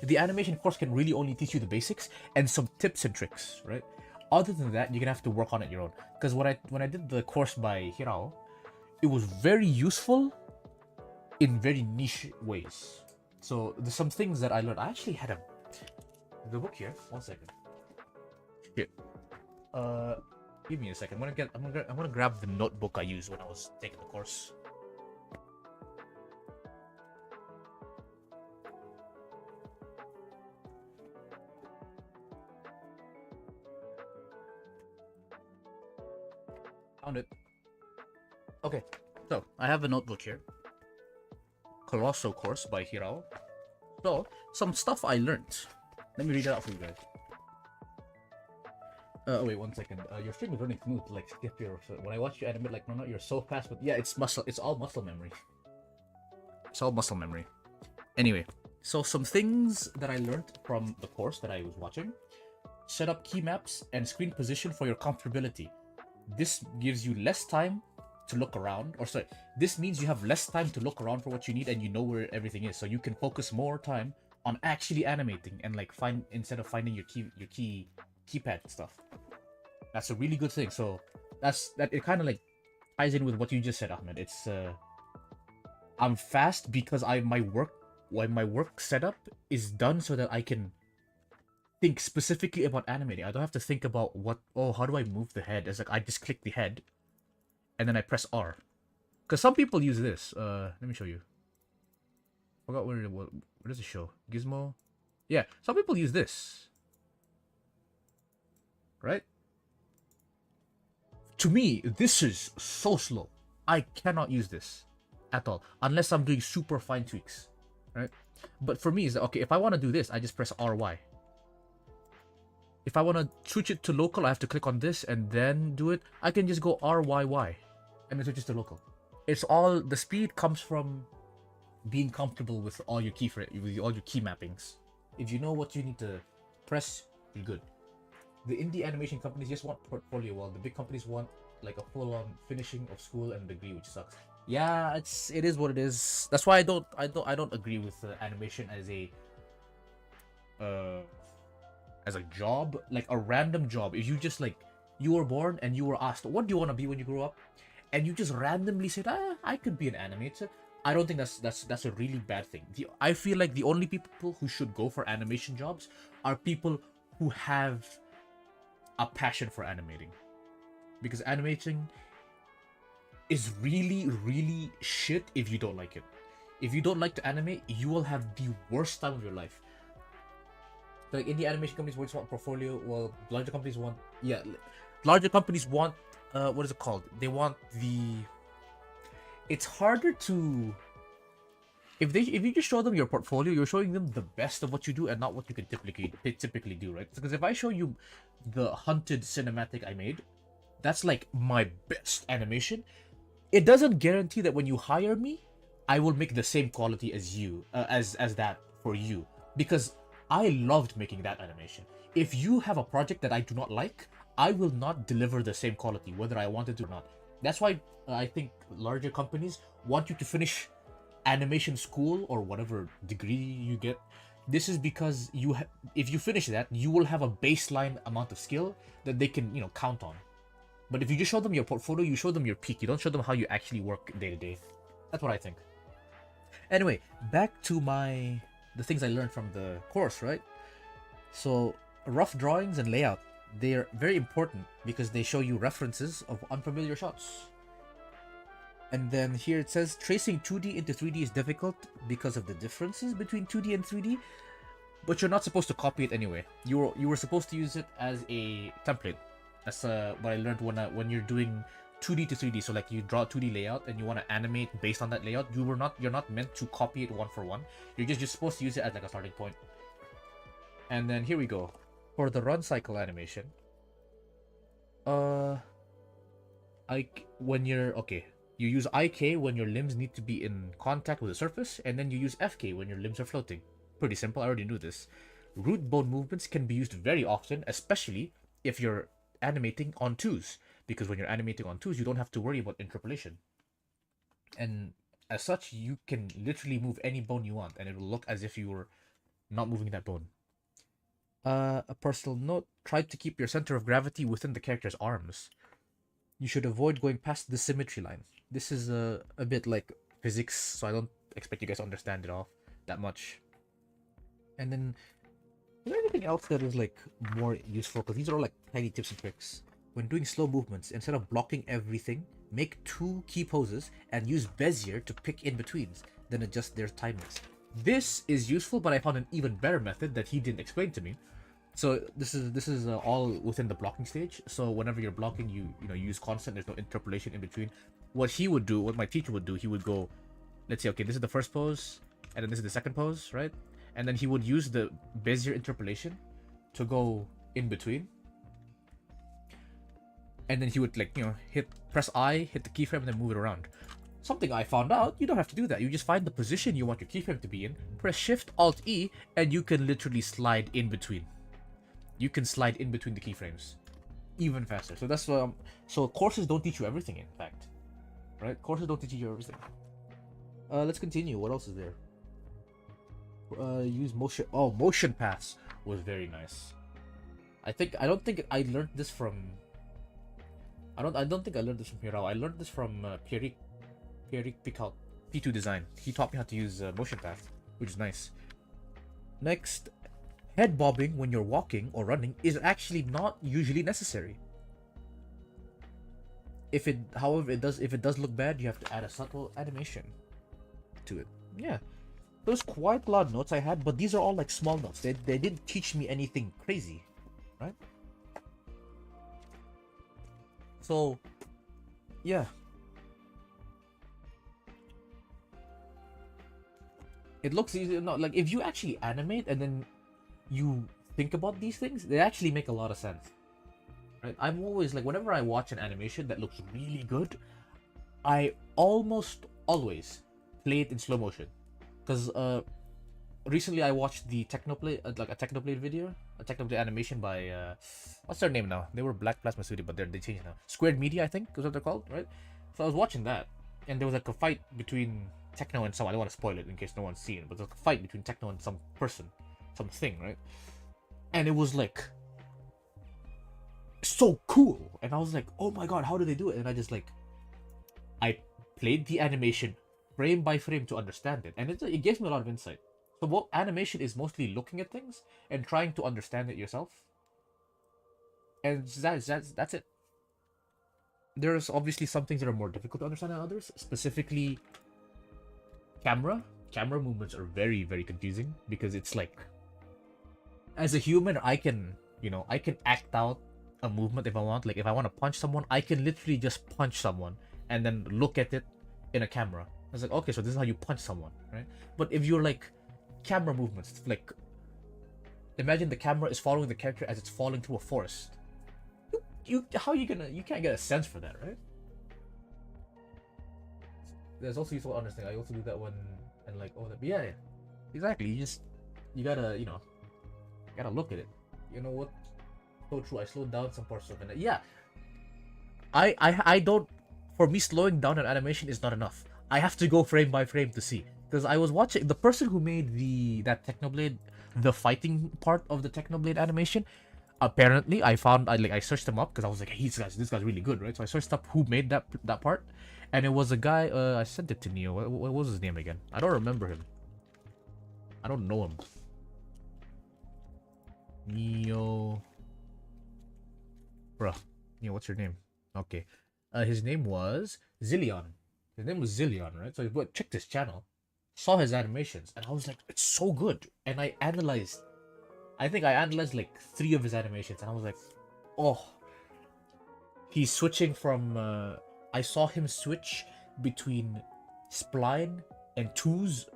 the animation course can really only teach you the basics and some tips and tricks, right? Other than that, you're gonna have to work on it your own. Because when I did the course by Hirao, it was very useful in very niche ways. So there's some things that I learned. I actually had the book here. 1 second. Shit. Uh, Give me a second. I'm gonna grab the notebook I used when I was taking the course. Found it. Okay, so I have a notebook here. Colossal course by Hirao. So some stuff I learned. Let me read it out for you guys. Wait 1 second. Your stream is running smooth. Like skip your. When I watch you animate, like no, you're so fast. But yeah, it's muscle. It's all muscle memory. It's all muscle memory. Anyway, so some things that I learned from the course that I was watching. Set up key maps and screen position for your comfortability. This gives you less time to look around, or sorry, this means you have less time to look around for what you need and you know where everything is, so you can focus more time on actually animating and like find instead of finding your keypad stuff. That's a really good thing. So that it kind of like ties in with what you just said, Ahmed. It's I'm fast because my work setup is done so that I can think specifically about animating. I don't have to think about how do I move the head? It's like I just click the head and then I press R. Because some people use this. Let me show you. Forgot what does it show? Gizmo? Yeah, some people use this. Right? To me, this is so slow. I cannot use this at all unless I'm doing super fine tweaks. Right? But for me, it's like, okay, if I want to do this, I just press RY. If I want to switch it to local, I have to click on this and then do it. I can just go RYY and it switches to local. It's all, the speed comes from being comfortable with all your key mappings. If you know what you need to press, you're good. The indie animation companies just want portfolio, while the big companies want like a full-on finishing of school and degree, which sucks. Yeah, it is what it is. That's why I don't agree with animation as a job, like a random job. If you just like, you were born and you were asked, what do you want to be when you grow up? And you just randomly said, I could be an animator. I don't think that's a really bad thing. I feel like the only people who should go for animation jobs are people who have a passion for animating. Because animating is really, really shit if you don't like it. If you don't like to animate, you will have the worst time of your life. Like indie animation companies just want portfolio, while larger companies want what is it called? They want it's harder to, if you just show them your portfolio, you're showing them the best of what you do and not what you can typically do, right? Because if I show you the hunted cinematic I made, that's like my best animation. It doesn't guarantee that when you hire me, I will make the same quality as you, as that for you, because I loved making that animation. If you have a project that I do not like, I will not deliver the same quality, whether I wanted to or not. That's why I think larger companies want you to finish animation school or whatever degree you get. This is because if you finish that, you will have a baseline amount of skill that they can, count on. But if you just show them your portfolio, you show them your peak. You don't show them how you actually work day to day. That's what I think. Anyway, back to my the things I learned from the course, right? So rough drawings and layout, they are very important because they show you references of unfamiliar shots. And then here it says tracing 2D into 3D is difficult because of the differences between 2D and 3D, but you're not supposed to copy it anyway. You were supposed to use it as a template. That's what I learned when you're doing 2D to 3D. So like you draw a 2D layout and you want to animate based on that layout. You're not meant to copy it one for one. You're just supposed to use it as like a starting point. And then here we go for the run cycle animation. You use IK when your limbs need to be in contact with the surface, and then you use FK when your limbs are floating. Pretty simple, I already knew this. Root bone movements can be used very often, especially if you're animating on 2s, because when you're animating on 2s, you don't have to worry about interpolation. And as such, you can literally move any bone you want, and it will look as if you were not moving that bone. A personal note, try to keep your center of gravity within the character's arms. You should avoid going past the symmetry line. This is a bit like physics, so I don't expect you guys to understand it all that much. And then, is there anything else that is like more useful? Because these are all like tiny tips and tricks. When doing slow movements, instead of blocking everything, make 2 key poses and use Bezier to pick in betweens, then adjust their timings. This is useful, but I found an even better method that he didn't explain to me. So this is all within the blocking stage. So whenever you're blocking, you use constant. There's no interpolation in between. What he would do, what my teacher would do, he would go, let's say, okay, this is the first pose, and then this is the second pose, right? And then he would use the Bezier interpolation to go in between. And then he would press I, hit the keyframe, and then move it around. Something I found out, you don't have to do that. You just find the position you want your keyframe to be in, press Shift Alt E, and you can literally slide in between. You can slide in between the keyframes even faster. So that's so courses don't teach you everything, in fact, right? Courses don't teach you everything. Let's continue. What else is there? Use motion. Oh, motion paths was very nice. I don't think I learned this from. I don't think I learned this from Hirao. I learned this from Pierrick Picault, P2 Design. He taught me how to use motion path, which is nice. Next, head bobbing when you're walking or running is actually not usually necessary. If it does look bad, you have to add a subtle animation to it. Yeah, there's quite a lot of notes I had, but these are all like small notes. They didn't teach me anything crazy, right? So, yeah. It looks easy. Not like if you actually animate and then you think about these things, they actually make a lot of sense. Right? I'm always like, whenever I watch an animation that looks really good, I almost always play it in slow motion. Because recently I watched the Technoblade, like a Technoblade video, a Technoblade animation by what's their name now? They were Black Plasma Studio, but they changed now. Squared Media, I think, is what they're called, right? So I was watching that, and there was like a fight between Techno and someone. I don't want to spoil it in case no one's seen it, but there's a fight between Techno and some person, something, right? And it was like so cool, and I was like, oh my god, how do they do it? And I played the animation frame by frame to understand it, and it gave me a lot of insight. So what animation is mostly looking at things and trying to understand it yourself, and that's it. There's obviously some things that are more difficult to understand than others. Specifically, camera movements are very, very confusing, because it's like, as a human, I can act out a movement if I want. Like if I want to punch someone, I can literally just punch someone and then look at it in a camera. I was like, okay, so this is how you punch someone, right? But if you're like camera movements, like imagine the camera is following the character as it's falling through a forest. You can't get a sense for that, right? There's also useful understanding. I also do that when and like yeah, exactly. You gotta look at it. You know what? So true. I slowed down some parts of it. Yeah, I don't. For me, slowing down an animation is not enough. I have to go frame by frame to see. Because I was watching the person who made that Technoblade, the fighting part of the Technoblade animation. Apparently, I searched him up because I was like, hey, this guy's really good, right? So I searched up who made that part, and it was a guy. I sent it to Neo. What was his name again? I don't remember him. I don't know him. Neo. Bruh. Neo, what's your name? Okay. His name was Zillion. His name was Zillion, right? So but check this channel. Saw his animations and I was like, it's so good. And I think I analyzed like 3 of his animations and I was like, oh, he's switching from I saw him switch between spline and twos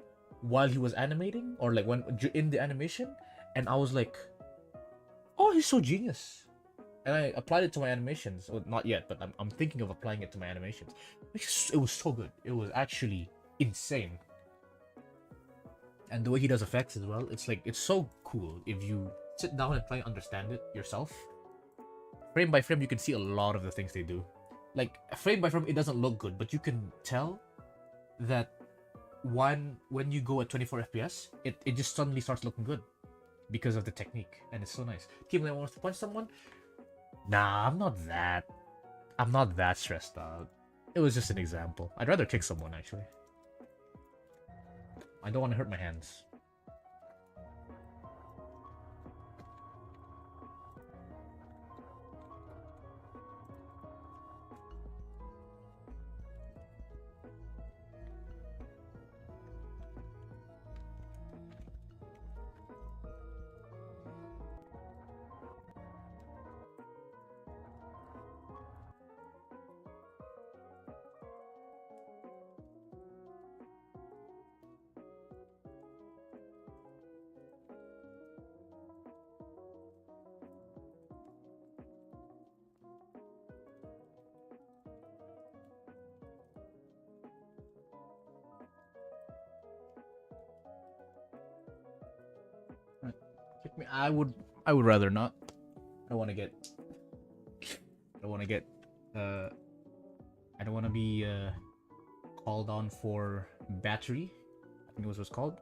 while he was animating, or like when in the animation, and I was like, oh, he's so genius. And I applied it to my animations. Well, not yet, but I'm thinking of applying it to my animations. It was so good. It was actually insane. And the way he does effects as well, it's like, it's so cool if you sit down and try and understand it yourself. Frame by frame, you can see a lot of the things they do. Like, frame by frame, it doesn't look good, but you can tell that when you go at 24 FPS, it just suddenly starts looking good because of the technique, and it's so nice. Team that wants to punch someone? Nah, I'm not that stressed out. It was just an example. I'd rather kick someone, actually. I don't want to hurt my hands. Kick me. I would rather not. I don't want to get. I don't want to get. I don't want to be called on for battery. I think it was what's called.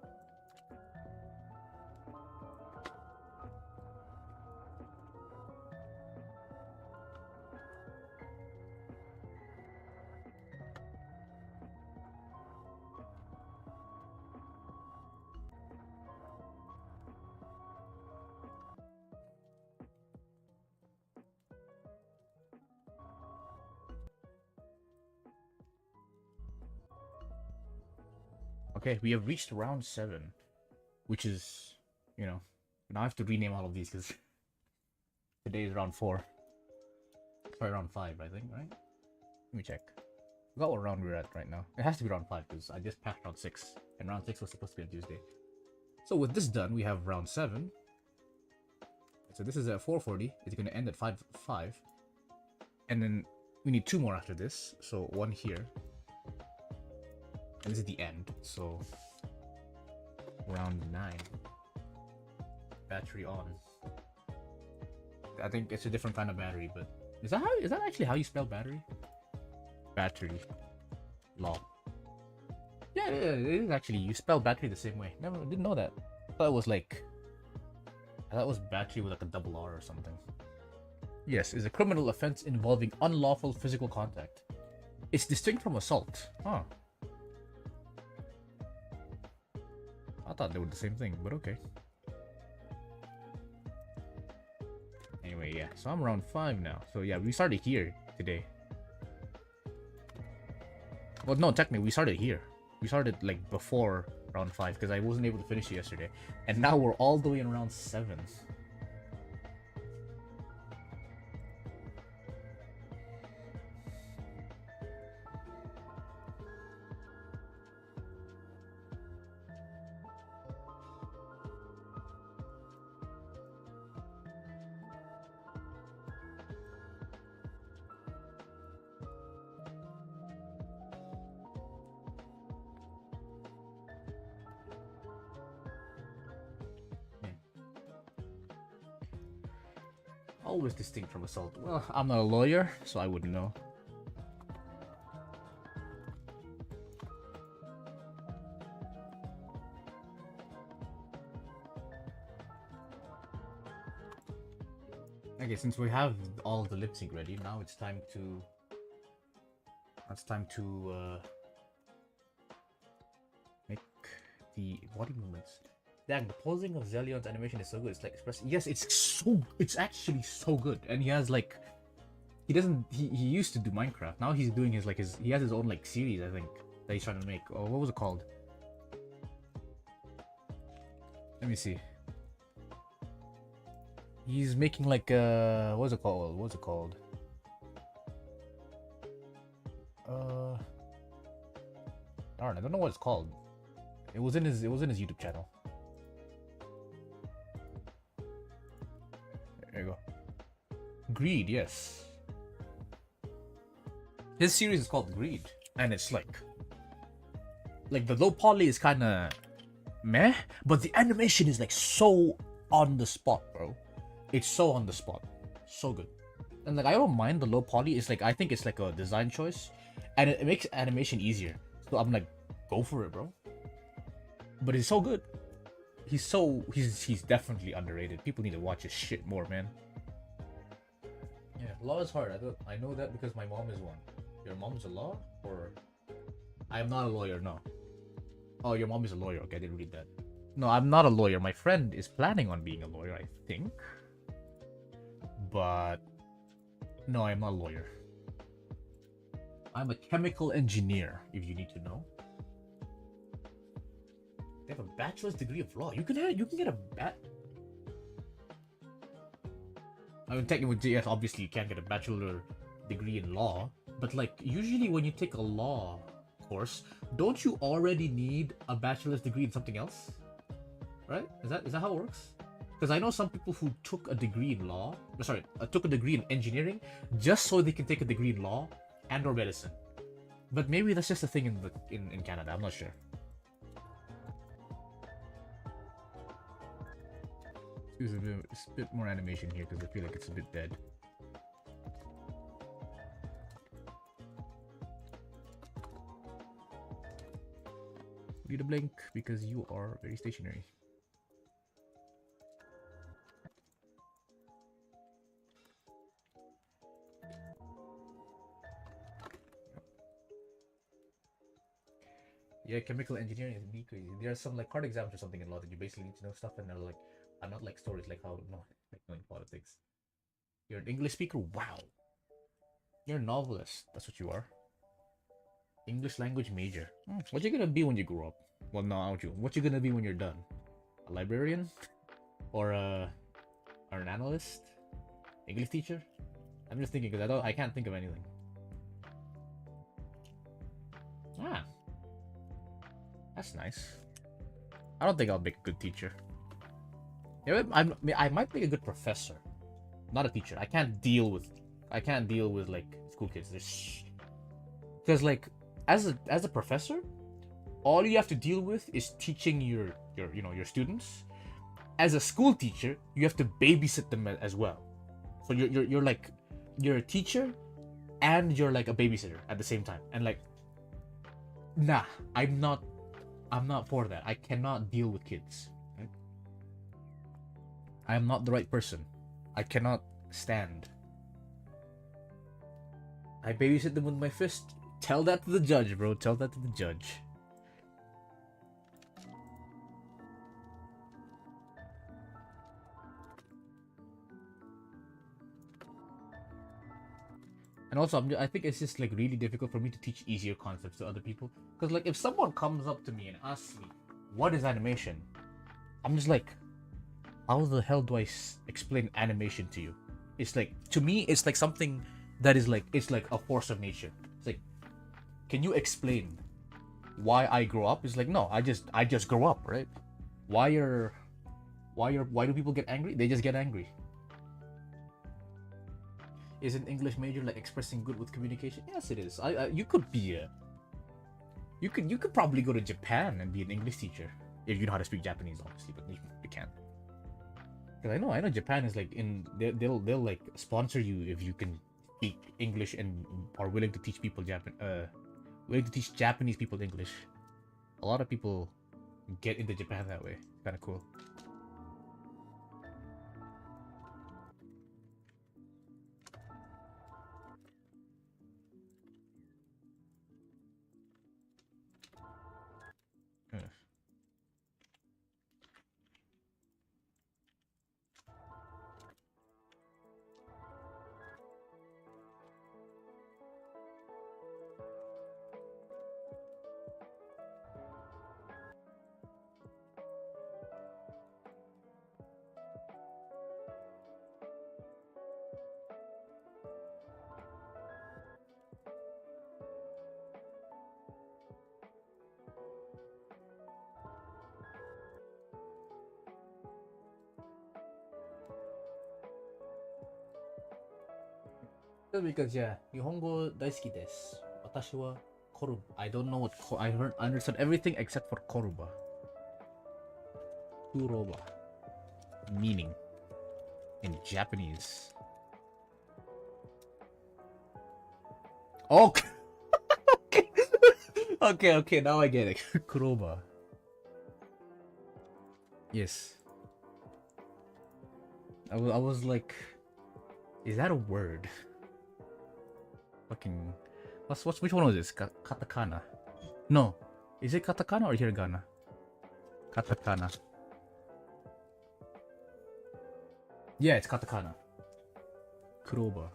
Okay, we have reached round 7, which is, you know, now I have to rename all of these because today is round 4. Sorry, round 5, I think, right? Let me check. I forgot what round we're at right now. It has to be round 5 because I just passed round 6, and round 6 was supposed to be on Tuesday. So with this done, we have round 7. So this is at 4:40. It's going to end at 5:05, and then we need 2 more after this. So 1 here. And this is the end, so round 9. Battery on. I think it's a different kind of battery, but is that actually how you spell battery? Battery. Law. Yeah, it is actually. You spell battery the same way. Didn't know that. I thought it was battery with like a double R or something. Yes, is a criminal offense involving unlawful physical contact. It's distinct from assault. Huh. I thought they were the same thing, but okay. Anyway, yeah. So I'm round 5 now. So yeah, we started here today. Well, no, technically we started here. We started like before round 5 because I wasn't able to finish it yesterday. And now we're all the way in round 7. Always distinct from assault. Well, I'm not a lawyer, so I wouldn't know. Okay, since we have all the lip sync ready, now it's time to make the body movements. Dang, the posing of Zelion's animation is so good. It's like express. Yes, it's actually so good. And he has like, he doesn't. He used to do Minecraft. Now he's doing his. He has his own like series. I think that he's trying to make. Oh, what was it called? Let me see. He's making like what's it called? What's it called? Darn, I don't know what it's called. It was in his YouTube channel. There you go. Greed, yes. His series is called Greed, and it's like the low poly is kind of meh, but the animation is like so on the spot, bro. It's so on the spot, so good. And like I don't mind the low poly. It's like I think it's like a design choice, and it makes animation easier. So I'm like, go for it, bro. But he's so good. He's definitely underrated. People need to watch his shit more, man. Yeah, law is hard. I know that because my mom is one. Your mom's a law, or I am not a lawyer. No. Oh, your mom is a lawyer. Okay, I didn't read that. No, I'm not a lawyer. My friend is planning on being a lawyer, I think. But no, I'm not a lawyer. I'm a chemical engineer, if you need to know. They have a bachelor's degree of law. You can get a I mean, technically, yes, obviously you can't get a bachelor degree in law, but like usually when you take a law course, don't you already need a bachelor's degree in something else? Right? Is that how it works? Because I know some people who took a degree in law, took a degree in engineering just so they can take a degree in law and/or medicine. But maybe that's just a thing in Canada. I'm not sure. There's a bit more animation here because I feel like it's a bit dead. Need a blink because you are very stationary. Yeah, chemical engineering is really crazy. There are some like card exams or something in law that you basically need to know stuff, and they're like, I'm not like stories like how no, like knowing politics. You're an English speaker. Wow. You're a novelist. That's what you are. English language major. What you gonna be when you grow up? Well, no, aren't you? What you gonna be when you're done? A librarian, or an analyst, English teacher? I'm just thinking because I can't think of anything. Ah, that's nice. I don't think I'll make a good teacher. Yeah, I might make a good professor, not a teacher. I can't deal with like school kids. Because like as a professor, all you have to deal with is teaching your students. As a school teacher, you have to babysit them as well. So you're like you're a teacher and you're like a babysitter at the same time. And like, nah, I'm not for that. I cannot deal with kids. Right? I am not the right person. I cannot stand. I babysit them with my fist. Tell that to the judge, bro. Tell that to the judge. And also, I think it's just like really difficult for me to teach easier concepts to other people. Because like if someone comes up to me and asks me, what is animation? I'm just like, how the hell do I explain animation to you? It's like, to me, it's like something that is like, it's like a force of nature. It's like, can you explain why I grow up? It's like, no, I just grow up, right? Why do people get angry? They just get angry. Is an English major like expressing good with communication? Yes, it is. You could be a. You could probably go to Japan and be an English teacher if you know how to speak Japanese, obviously, but you can't. Because I know Japan is like they'll like sponsor you if you can speak English and are willing to teach people willing to teach Japanese people English. A lot of people get into Japan that way. Kind of cool. Just because, yeah, Nihongo daisuki desu. Watashi wa koruba. I don't know what I understood everything except for koruba. Kuroba. Meaning in Japanese. Oh, okay. Okay, now I get it. Kuroba. Yes. I was like, is that a word? Fucking, which one was this? Katakana? No, is it katakana or hiragana? Katakana. Yeah, it's katakana. Kuroba.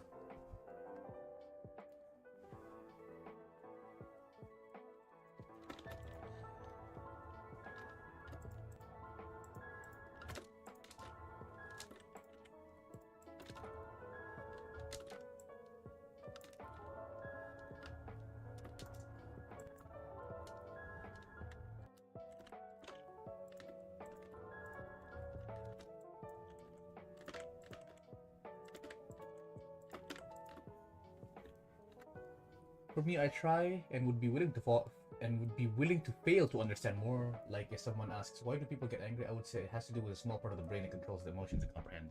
For me, I try and would be willing to fall and would be willing to fail to understand more. Like if someone asks, why do people get angry? I would say it has to do with a small part of the brain that controls the emotions and comprehend.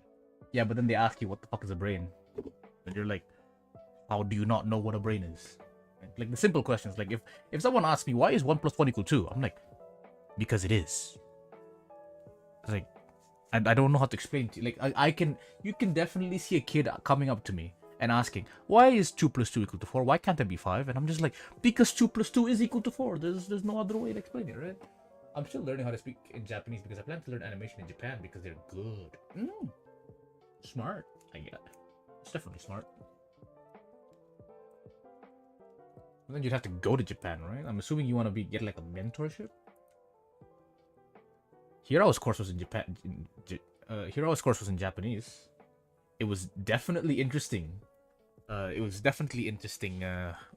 Yeah, but then they ask you, what the fuck is a brain? And you're like, how do you not know what a brain is? Like the simple questions. Like if someone asks me, why is 1 plus 1 equal 2? I'm like, because it is. It's like, and I don't know how to explain to you. Like you can definitely see a kid coming up to me and asking, why is 2 plus 2 equal to 4? Why can't it be 5? And I'm just like, because 2 plus 2 is equal to 4. There's no other way to explain it, right? I'm still learning how to speak in Japanese because I plan to learn animation in Japan because they're good. Smart. I get it. It's definitely smart. And then you'd have to go to Japan, right? I'm assuming you want to get like a mentorship. Hiro's course was in Japan. Hiro's course was in Japanese. It was definitely interesting.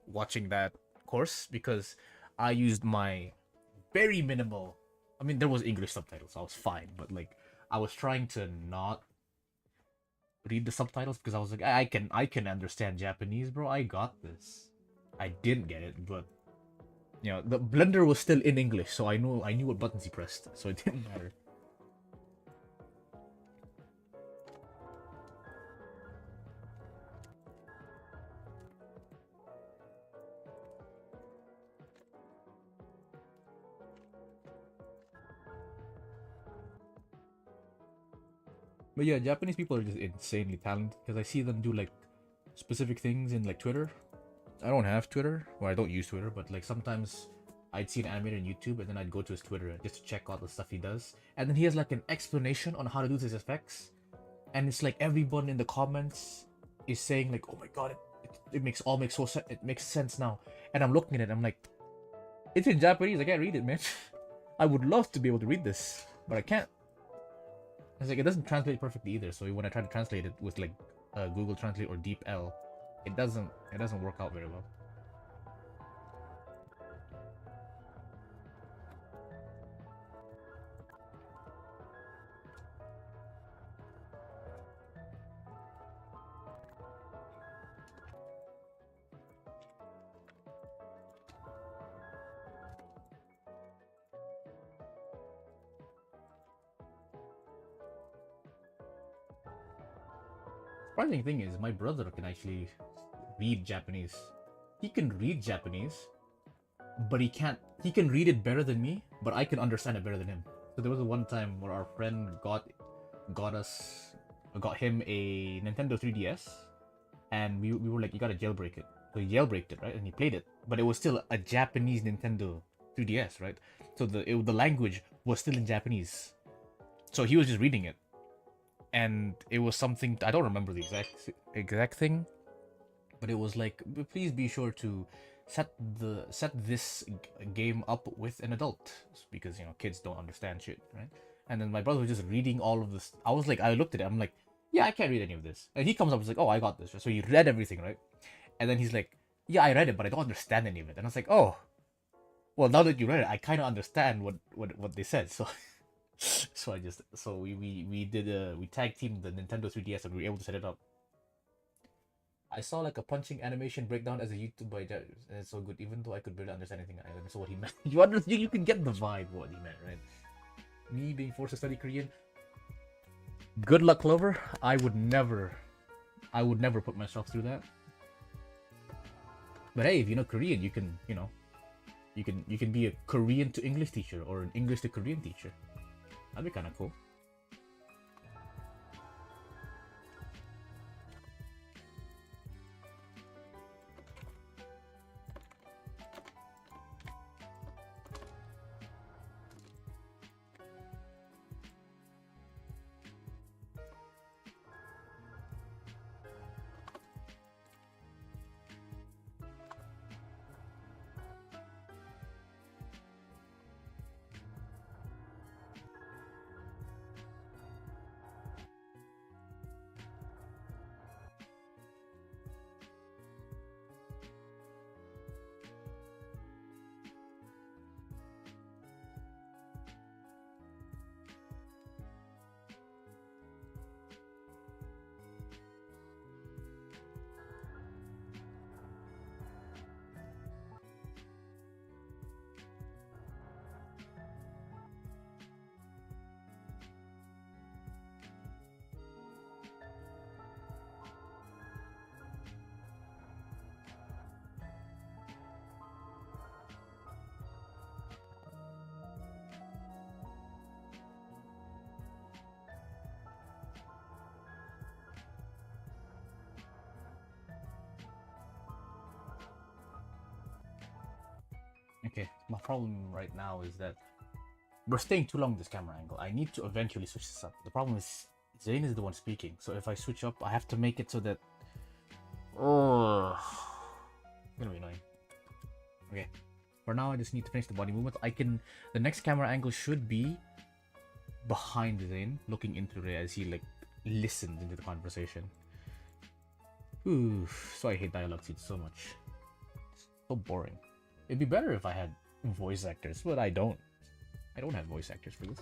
Watching that course because I used my very minimal. I mean, there was English subtitles, so I was fine. But like, I was trying to not read the subtitles because I was like, I can understand Japanese, bro. I got this. I didn't get it, but you know, the blender was still in English, so I knew what buttons he pressed, so it didn't matter. But yeah, Japanese people are just insanely talented because I see them do like specific things in like Twitter. I don't have Twitter, or I don't use Twitter, but like sometimes I'd see an animator on YouTube and then I'd go to his Twitter just to check out the stuff he does. And then he has like an explanation on how to do his effects. And it's like everyone in the comments is saying like, "Oh my god, it makes it makes sense now." And I'm looking at it, I'm like, it's in Japanese. I can't read it, man. I would love to be able to read this, but I can't. It's like it doesn't translate perfectly either. So when I try to translate it with like Google Translate or DeepL, it doesn't work out very well. Surprising thing is, my brother can actually read Japanese. He can read Japanese, but he can't. He can read it better than me, but I can understand it better than him. So there was one time where our friend got him a Nintendo 3DS, and we were like, you gotta jailbreak it. So he jailbreaked it, right? And he played it, but it was still a Japanese Nintendo 3DS, right? So the language was still in Japanese. So he was just reading it, and it was something I don't remember the exact thing, but it was like, please be sure to set this game up with an adult because you know kids don't understand shit, right? And then my brother was just reading all of this. I looked at it, I'm like, yeah, I can't read any of this. And he comes up and is like, oh, I got this. So he read everything, right? And then he's like, yeah, I read it, but I don't understand any of it. And I was like, oh, well, now that you read it, I kind of understand what they said. So we tag teamed the Nintendo 3DS and we were able to set it up. I saw like a punching animation breakdown as a YouTube by Judge, and it's so good, even though I could barely understand anything. I understood what he meant. You can get the vibe what he meant, right? Me being forced to study Korean. Good luck, Clover. I would never put myself through that. But hey, if you know Korean, you can, you can be a Korean to English teacher or an English to Korean teacher. That'd be kind of cool. Okay, my problem right now is that we're staying too long in this camera angle. I need to eventually switch this up. The problem is Zane is the one speaking, so if I switch up, I have to make it so that. Oh, it's gonna be annoying. Okay, for now, I just need to finish the body movement. The next camera angle should be behind Zane, looking into it as he like listens into the conversation. Ooh, so I hate dialogue scenes so much. It's so boring. It'd be better if I had voice actors, but I don't. I don't have voice actors for this.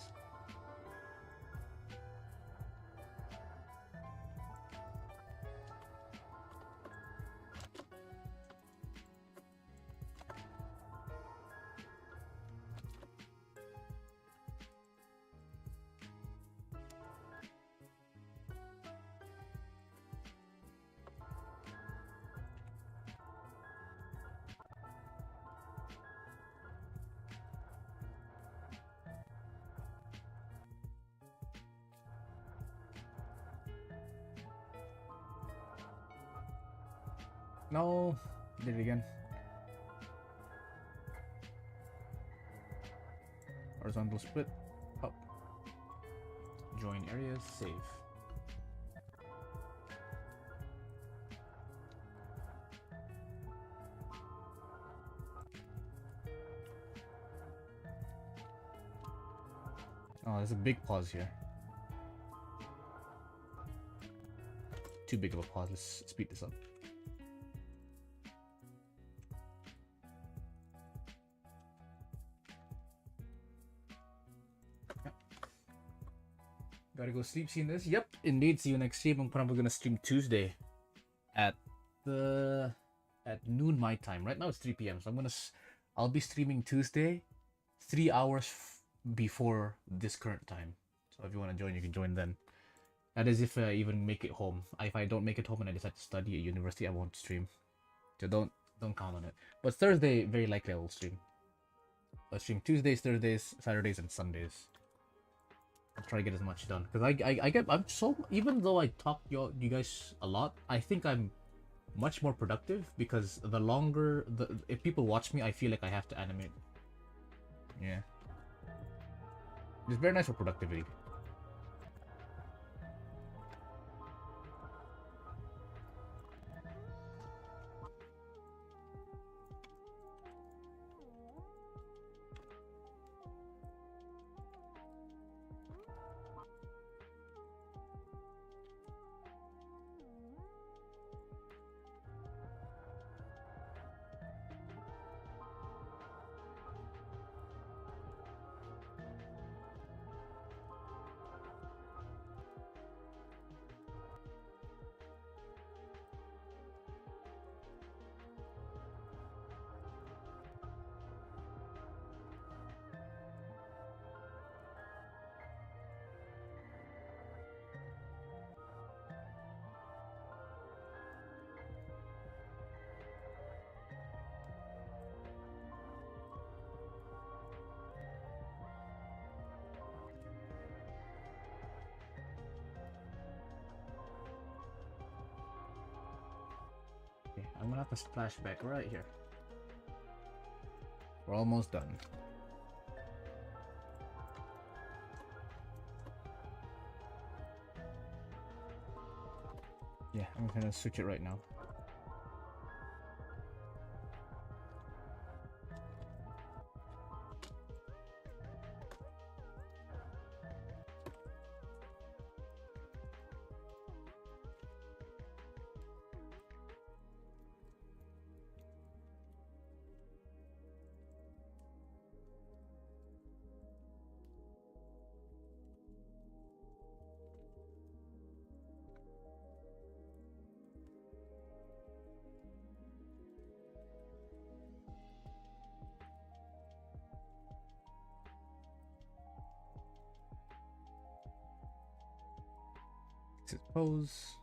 No, did it again. Horizontal split, up. Join areas, save. Oh, there's a big pause here. Too big of a pause. Let's speed this up. Gotta go sleep seeing this. Yep, indeed. See you next stream. I'm probably gonna stream Tuesday at noon my time. Right now it's 3 p.m. So I'll be streaming Tuesday, 3 hours before this current time. So if you want to join, you can join then. That is if I even make it home. If I don't make it home and I decide to study at university, I won't stream. So don't count on it. But Thursday, very likely I will stream. I'll stream Tuesdays, Thursdays, Saturdays, and Sundays. I'll try to get as much done because I'm so, even though I talk you guys a lot, I think I'm much more productive because if people watch me, I feel like I have to animate. Yeah, it's very nice for productivity. Okay, I'm gonna have to splash back right here. We're almost done. Yeah, I'm gonna switch it right now. Suppose.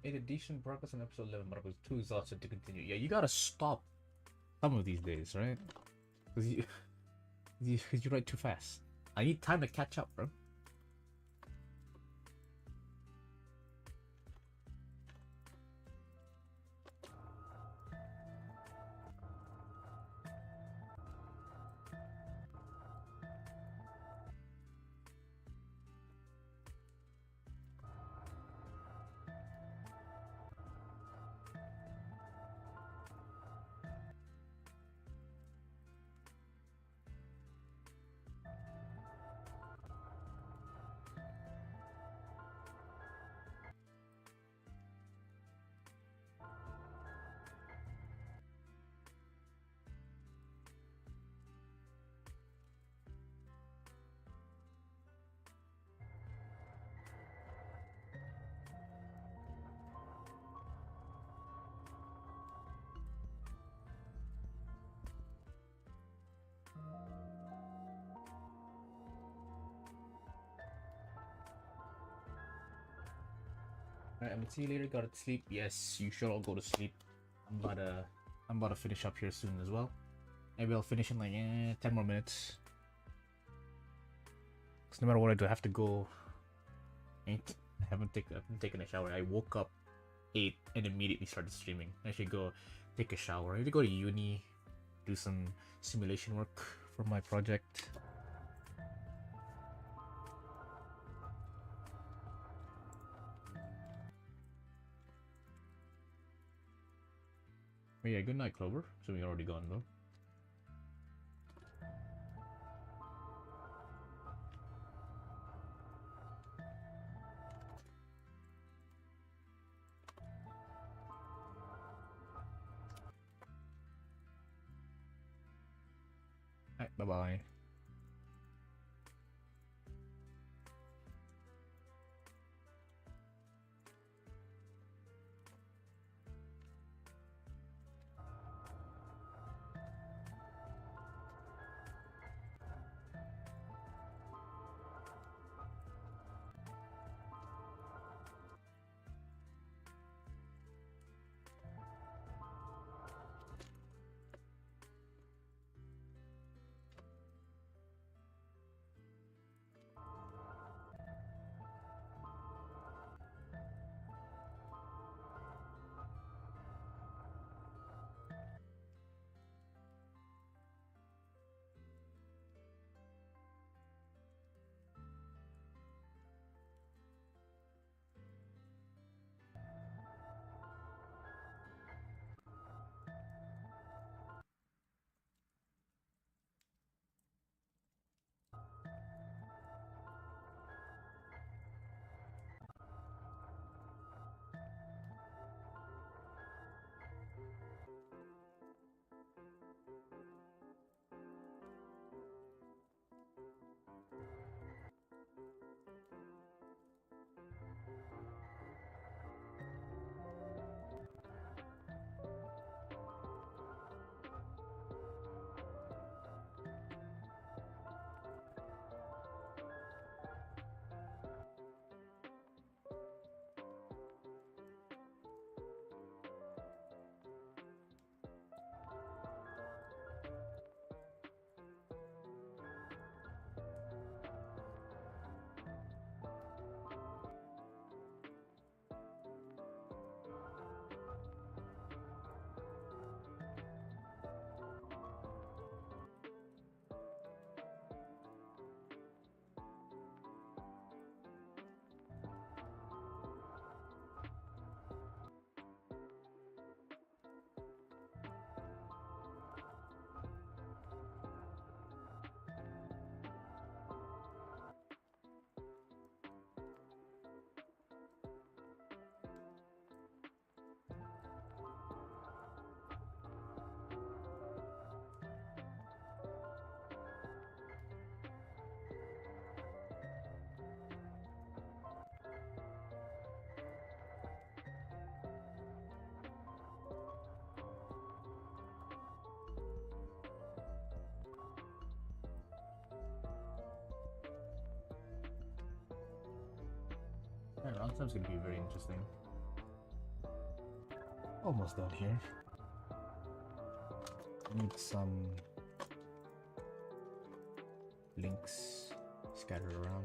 Made a decent progress on episode 11, but I was too exhausted to continue. Yeah, you gotta stop some of these days, right? Because you write too fast. I need time to catch up, bro. Alright, I'm gonna see you later. Gotta sleep. Yes, you should all go to sleep. I'm about to finish up here soon as well. Maybe I'll finish in like 10 more minutes. Because no matter what I do, I have to go. I haven't taken a shower. I woke up 8 and immediately started streaming. I should go take a shower. I need to go to uni, do some simulation work for my project. But yeah, good night, Clover. So we're already gone though. Alright, bye bye. Yeah, round time's gonna be very interesting. Almost done here. Need some links scattered around.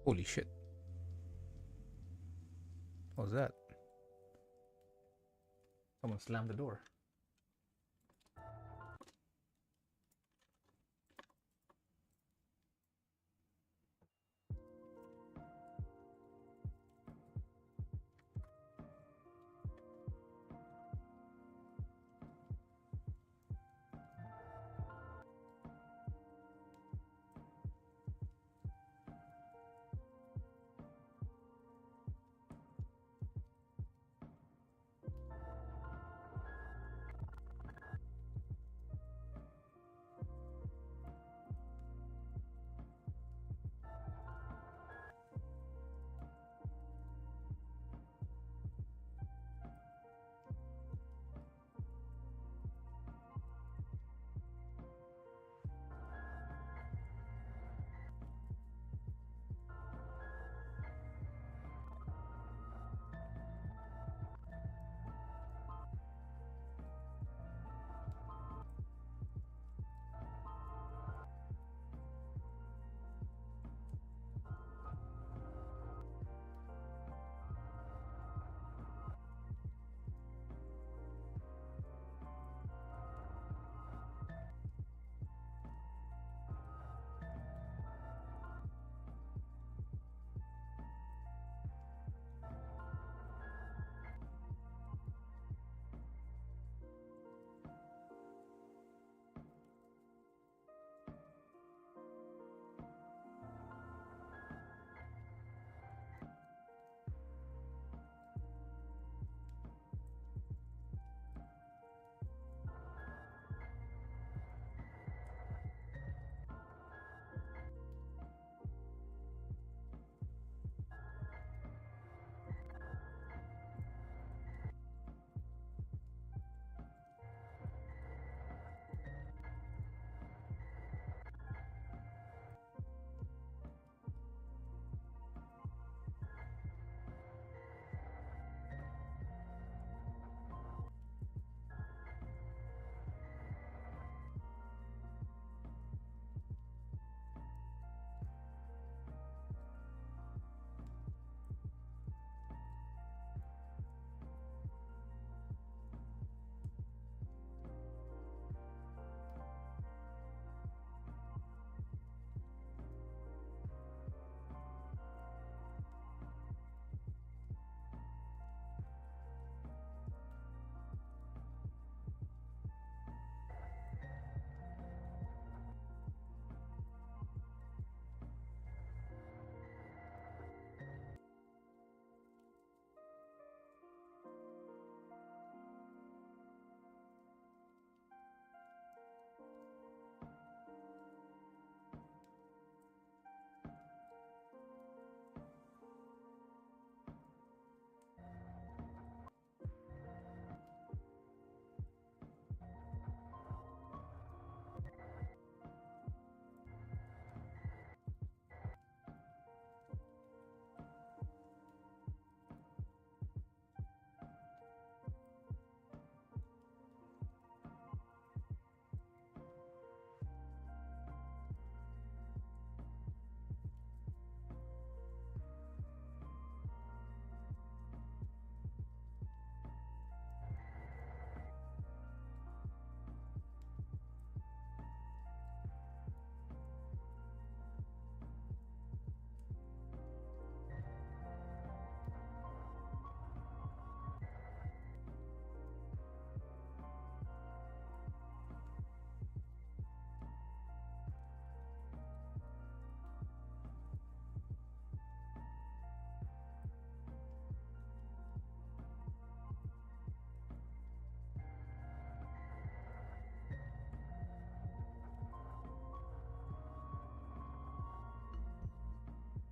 Holy shit. What was that? Someone slammed the door.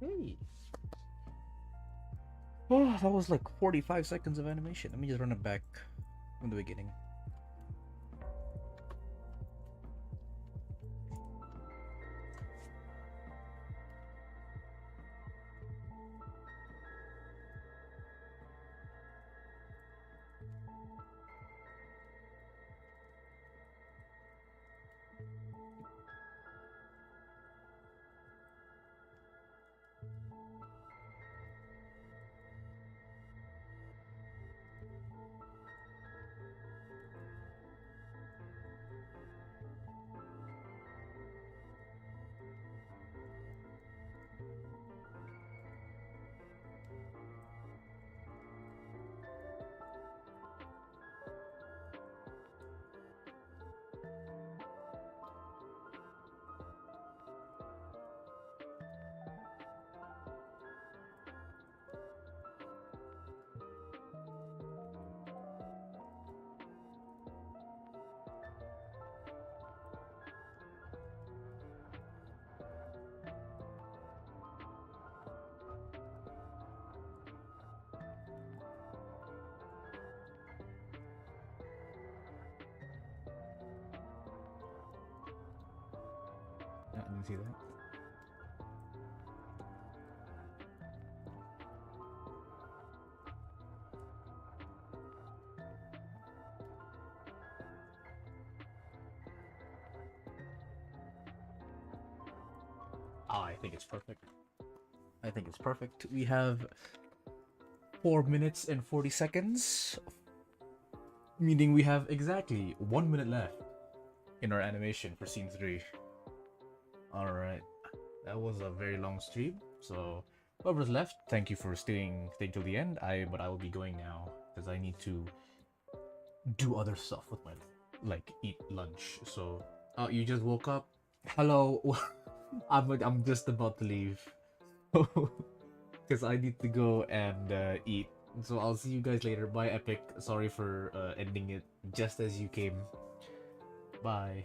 Hey. Oh, that was like 45 seconds of animation. Let me just run it back from the beginning. You see that? I think it's perfect. I think it's perfect. We have 4 minutes and 40 seconds, meaning we have exactly 1 minute left in our animation for scene 3. Alright, that was a very long stream, so whoever's left, thank you for staying till the end. But I will be going now because I need to do other stuff with my like eat lunch. So, oh, you just woke up? Hello. I'm just about to leave because I need to go and eat. So I'll see you guys later. Bye, Epic. Sorry for ending it just as you came. Bye.